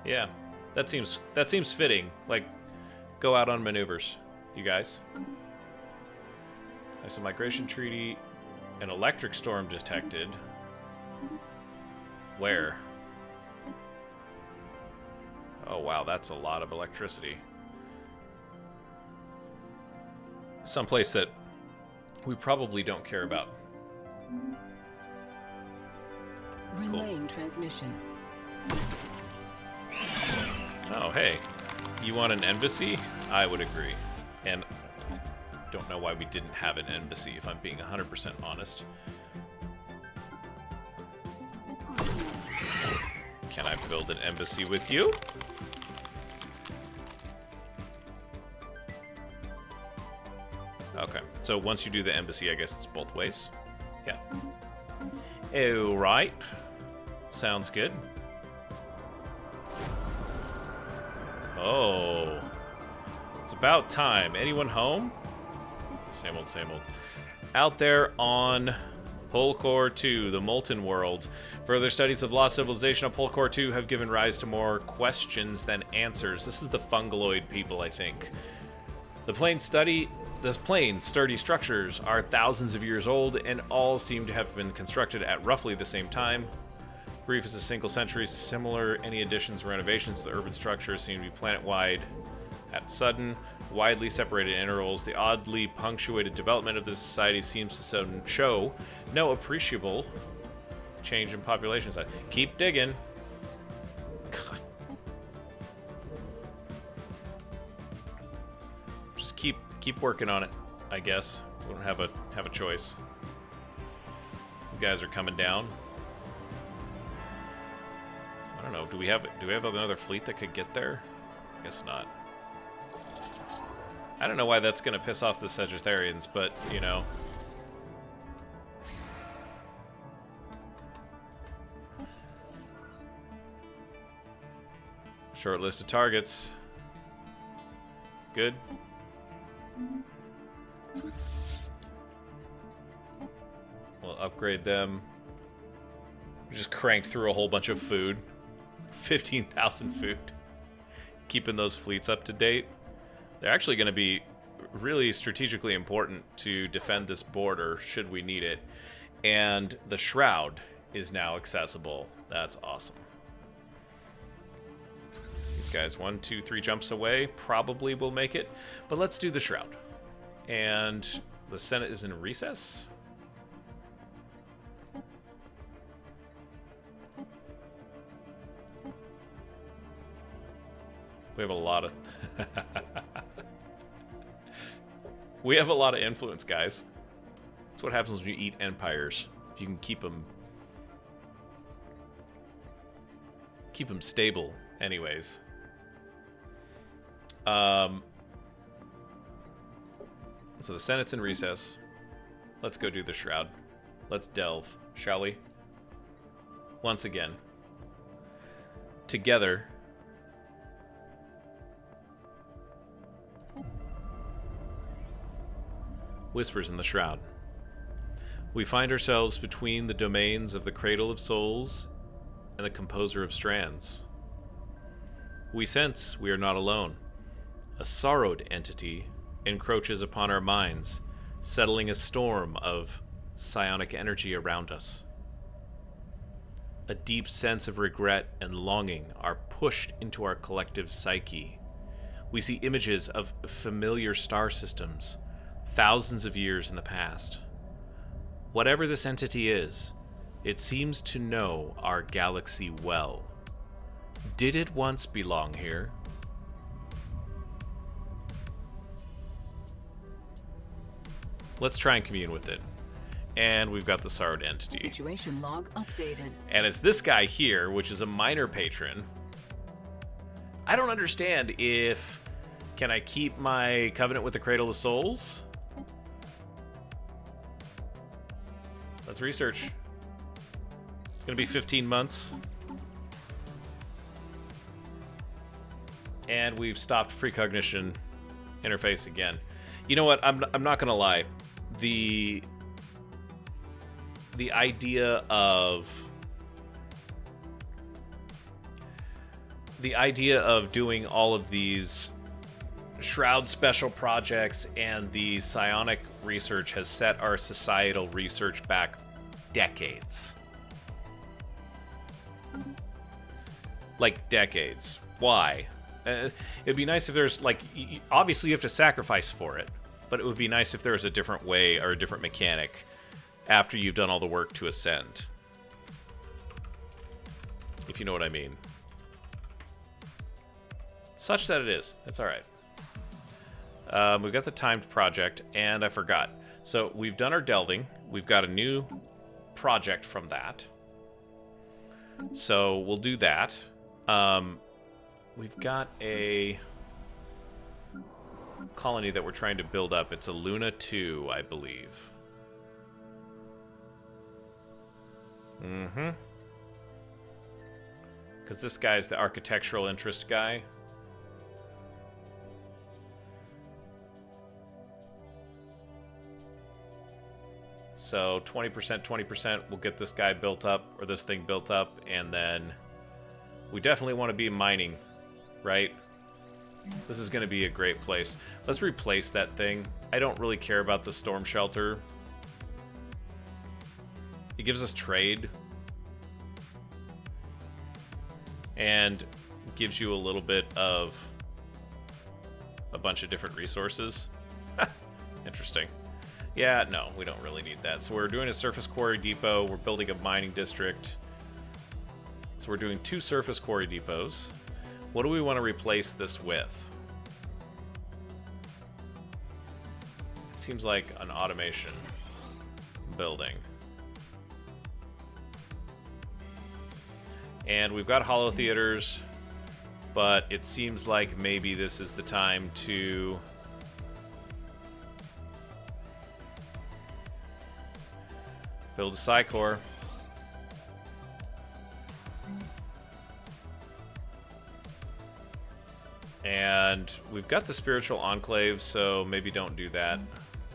Yeah, that seems fitting. Like, go out on maneuvers, you guys. There's a migration treaty, an electric storm detected. Where? Oh wow, that's a lot of electricity. Someplace that we probably don't care about. Relaying transmission. Oh, hey. You want an embassy? I would agree. And I don't know why we didn't have an embassy, if I'm being 100% honest. Can I build an embassy with you? Okay, so once you do the embassy, I guess it's both ways. Yeah. Alright. Sounds good. Oh. It's about time. Anyone home? Same old, same old. Out there on Polkor 2, the Molten World. Further studies of lost civilization on Polkor 2 have given rise to more questions than answers. This is the Fungaloid people, I think. The plane's sturdy structures are thousands of years old, and all seem to have been constructed at roughly the same time. Brief as a single century, similar any additions and renovations to the urban structure seem to be planet-wide at sudden, widely separated intervals. The oddly punctuated development of the society seems to show no appreciable change in population size. Keep digging. God. Just keep working on it, I guess. We don't have a choice. You guys are coming down. I don't know. Do we have another fleet that could get there? Guess not. I don't know why that's going to piss off the Sagittarians, but, you know. Short list of targets. Good. We'll upgrade them. We just cranked through a whole bunch of food. 15,000 food. Keeping those fleets up to date. They're actually going to be really strategically important to defend this border, should we need it. And the Shroud is now accessible. That's awesome. These guys, 1, 2, 3 jumps away, probably will make it. But let's do the Shroud. And the Senate is in recess. We have a lot of... We have a lot of influence, guys. That's what happens when you eat empires. If you can keep them stable, anyways. So the Senate's in recess. Let's go do the Shroud. Let's delve, shall we? Once again. Together. Whispers in the Shroud. We find ourselves between the domains of the Cradle of Souls and the Composer of Strands. We sense we are not alone. A sorrowed entity encroaches upon our minds, settling a storm of psionic energy around us. A deep sense of regret and longing are pushed into our collective psyche. We see images of familiar star systems, thousands of years in the past. Whatever this entity is, it seems to know our galaxy well. Did it once belong here? Let's try and commune with it. And we've got the sorrowed entity. Situation log updated. And it's this guy here, which is a minor patron. I don't understand if... Can I keep my covenant with the Cradle of Souls? Let's research. It's going to be 15 months. And we've stopped precognition interface again. You know what? I'm not going to lie. The idea of doing all of these Shroud special projects and the psionic research has set our societal research back decades. Like decades. Why? It'd be nice if there's, like, obviously you have to sacrifice for it, but it would be nice if there was a different way or a different mechanic after you've done all the work to ascend. If you know what I mean. Such that it is. It's alright. We've got the timed project, and I forgot. So we've done our delving. We've got a new project from that. So we'll do that. We've got a colony that we're trying to build up. It's a Luna 2, I believe. Mm-hmm. Because this guy's the architectural interest guy. So 20%, 20%, we'll get this guy built up, or this thing built up, and then we definitely want to be mining, right? This is going to be a great place. Let's replace that thing. I don't really care about the storm shelter. It gives us trade. And gives you a little bit of a bunch of different resources. Interesting. Yeah, no, we don't really need that. So we're doing a surface quarry depot. We're building a mining district. So we're doing 2 surface quarry depots. What do we want to replace this with? It seems like an automation building. And we've got holo theaters, but it seems like maybe this is the time to build a Psy-Core. And we've got the Spiritual Enclave, so maybe don't do that.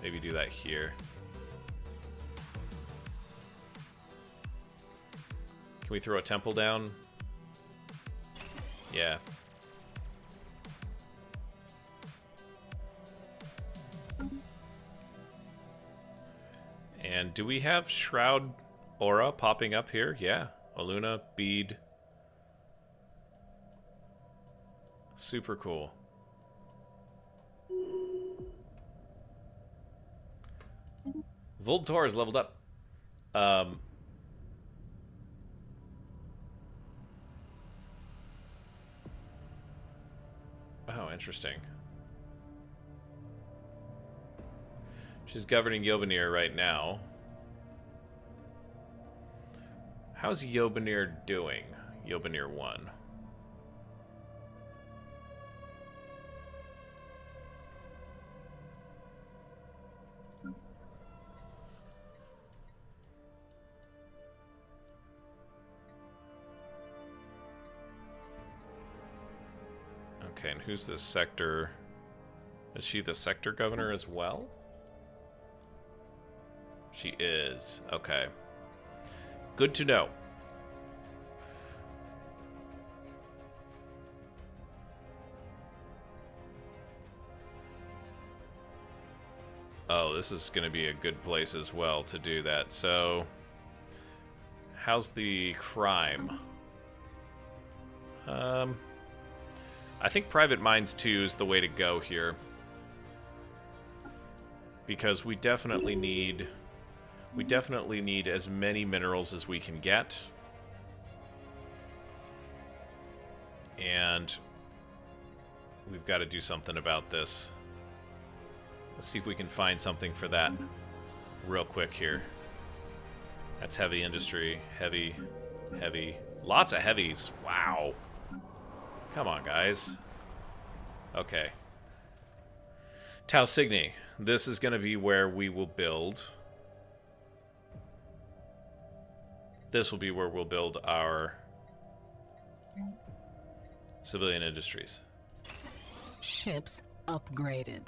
Maybe do that here. Can we throw a temple down? Yeah. And do we have Shroud Aura popping up here? Yeah. Aluna, bead. Super cool. Voltor is leveled up. Oh, interesting. She's governing Yv'Zorak right now. How's Yv'Zorak doing? Yv'Zorak 1. Okay, and who's this sector? Is she the sector governor as well? She is. Okay. Good to know. Oh, this is going to be a good place as well to do that. So, how's the crime? I think private mines 2 is the way to go here. Because we definitely need as many minerals as we can get. And we've got to do something about this. Let's see if we can find something for that real quick here. That's heavy industry. Heavy. Lots of heavies. Wow. Come on, guys. Okay. Tau Cygni. This is going to be where we will build. This will be where we'll build our civilian industries. Ships upgraded.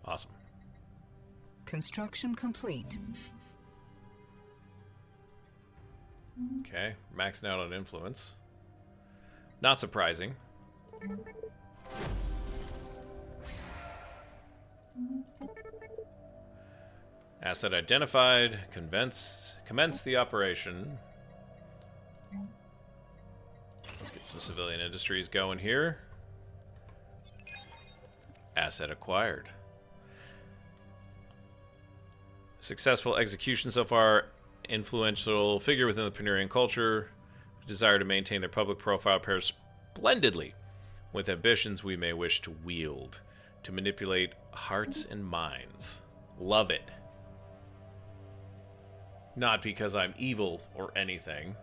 Awesome. Construction complete. Okay, maxing out on influence. Not surprising. Asset identified. Commence the operation. Let's get some civilian industries going here. Asset acquired. Successful execution so far. Influential figure within the Penurian culture. Desire to maintain their public profile pairs splendidly with ambitions we may wish to wield. To manipulate hearts and minds. Love it. Not because I'm evil or anything.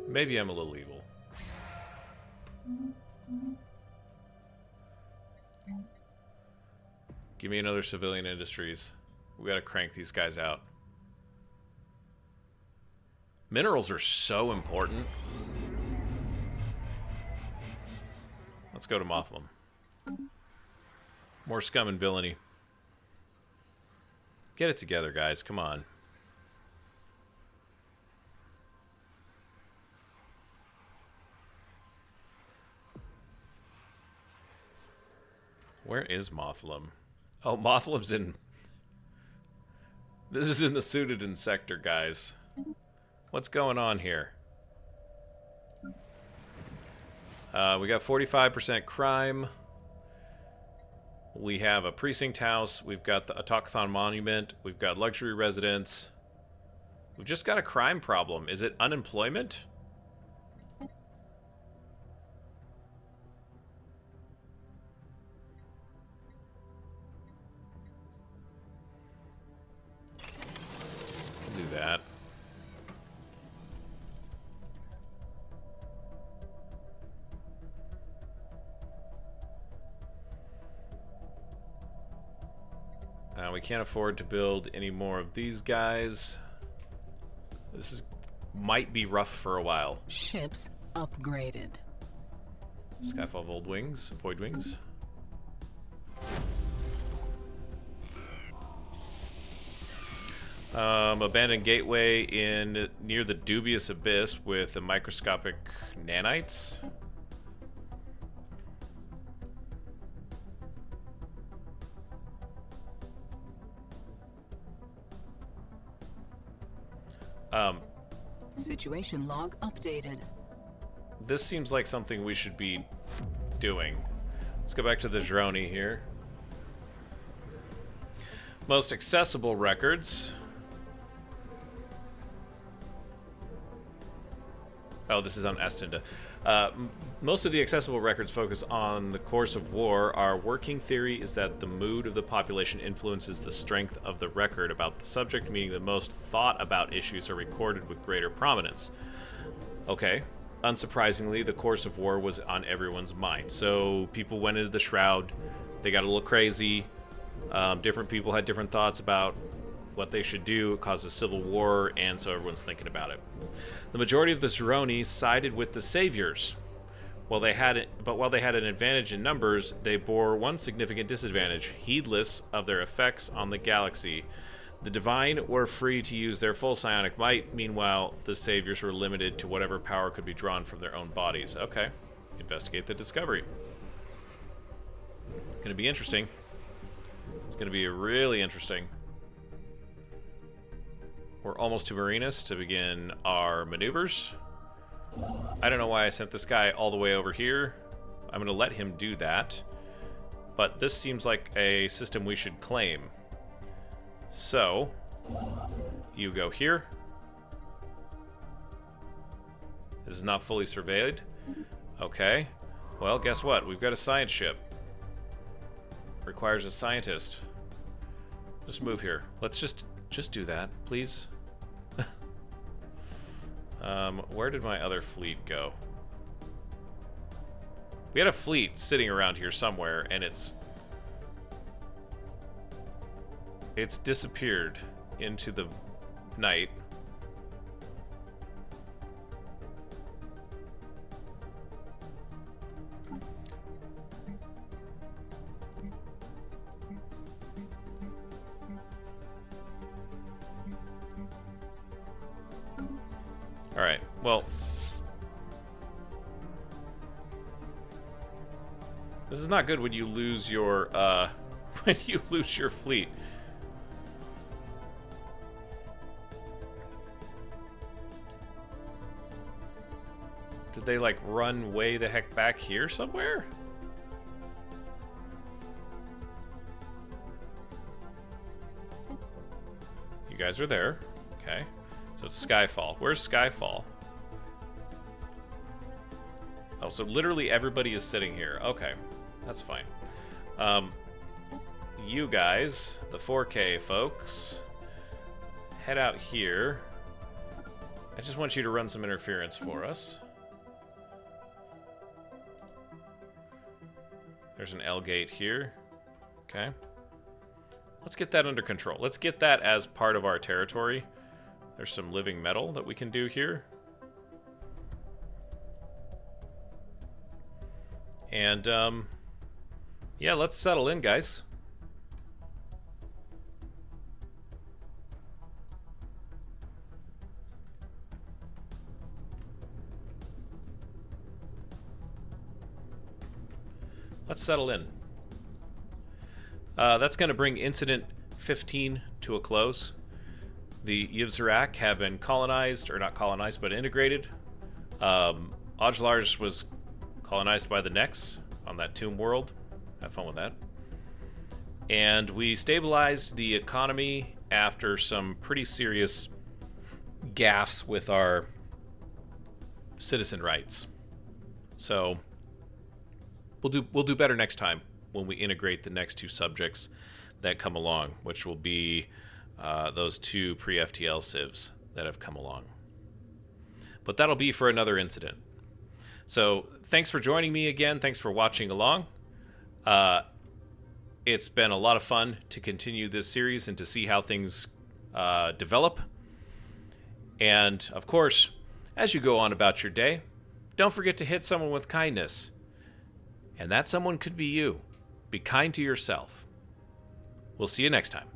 Maybe I'm a little evil. Give me another civilian industries. We gotta crank these guys out. Minerals are so important. Let's go to Mothlam. More scum and villainy. Get it together, guys. Come on. Where is Mothlam? Oh, Mothlam's in... This is in the Sudaden sector, guys. What's going on here? We got 45% crime. We have a precinct house. We've got the Autochthon monument. We've got luxury residence. We've just got a crime problem. Is it unemployment? Do that. We can't afford to build any more of these guys. Might be rough for a while. Ships upgraded. Skyfall Void Wings. Abandoned gateway near the dubious abyss with the microscopic nanites. Situation log updated. This seems like something we should be doing. Let's go back to the Droni here. Most accessible records. Oh, this is on Estinda. Most of the accessible records focus on the course of war. Our working theory is that the mood of the population influences the strength of the record about the subject, meaning the most thought about issues are recorded with greater prominence. Okay. Unsurprisingly, the course of war was on everyone's mind. So people went into the Shroud. They got a little crazy. Different people had different thoughts about what they should do. It caused a civil war, and so everyone's thinking about it. The majority of the Zeroni sided with the Saviors, While they had an advantage in numbers, they bore one significant disadvantage, heedless of their effects on the galaxy. The Divine were free to use their full psionic might. Meanwhile, the Saviors were limited to whatever power could be drawn from their own bodies. Okay. Investigate the discovery. It's going to be interesting. It's going to be really interesting. We're almost to Marinus to begin our maneuvers. I don't know why I sent this guy all the way over here. I'm going to let him do that. But this seems like a system we should claim. So, you go here. This is not fully surveyed. Okay. Well, guess what? We've got a science ship. Requires a scientist. Just move here. Let's just do that, please. Where did my other fleet go? We had a fleet sitting around here somewhere, and it's disappeared into the night. All right. Well, this is not good when you lose your fleet. Did they like run way the heck back here somewhere? You guys are there. Okay. So it's Skyfall. Where's Skyfall? Oh, so literally everybody is sitting here. Okay. That's fine. You guys, the 4K folks, head out here. I just want you to run some interference for us. There's an L gate here. Okay. Let's get that under control. Let's get that as part of our territory. There's some living metal that we can do here. And, yeah, let's settle in, guys. Let's settle in. That's going to bring Incident 15 to a close. The Yv'Zorak have been colonized, or not colonized, but integrated. Ojlar's was colonized by the Nex on that tomb world. Have fun with that. And we stabilized the economy after some pretty serious gaffes with our citizen rights. So we'll do better next time when we integrate the next two subjects that come along, which will be those two pre-FTL civs that have come along. But that'll be for another incident. So thanks for joining me again. Thanks for watching along. It's been a lot of fun to continue this series and to see how things develop. And, of course, as you go on about your day, don't forget to hit someone with kindness. And that someone could be you. Be kind to yourself. We'll see you next time.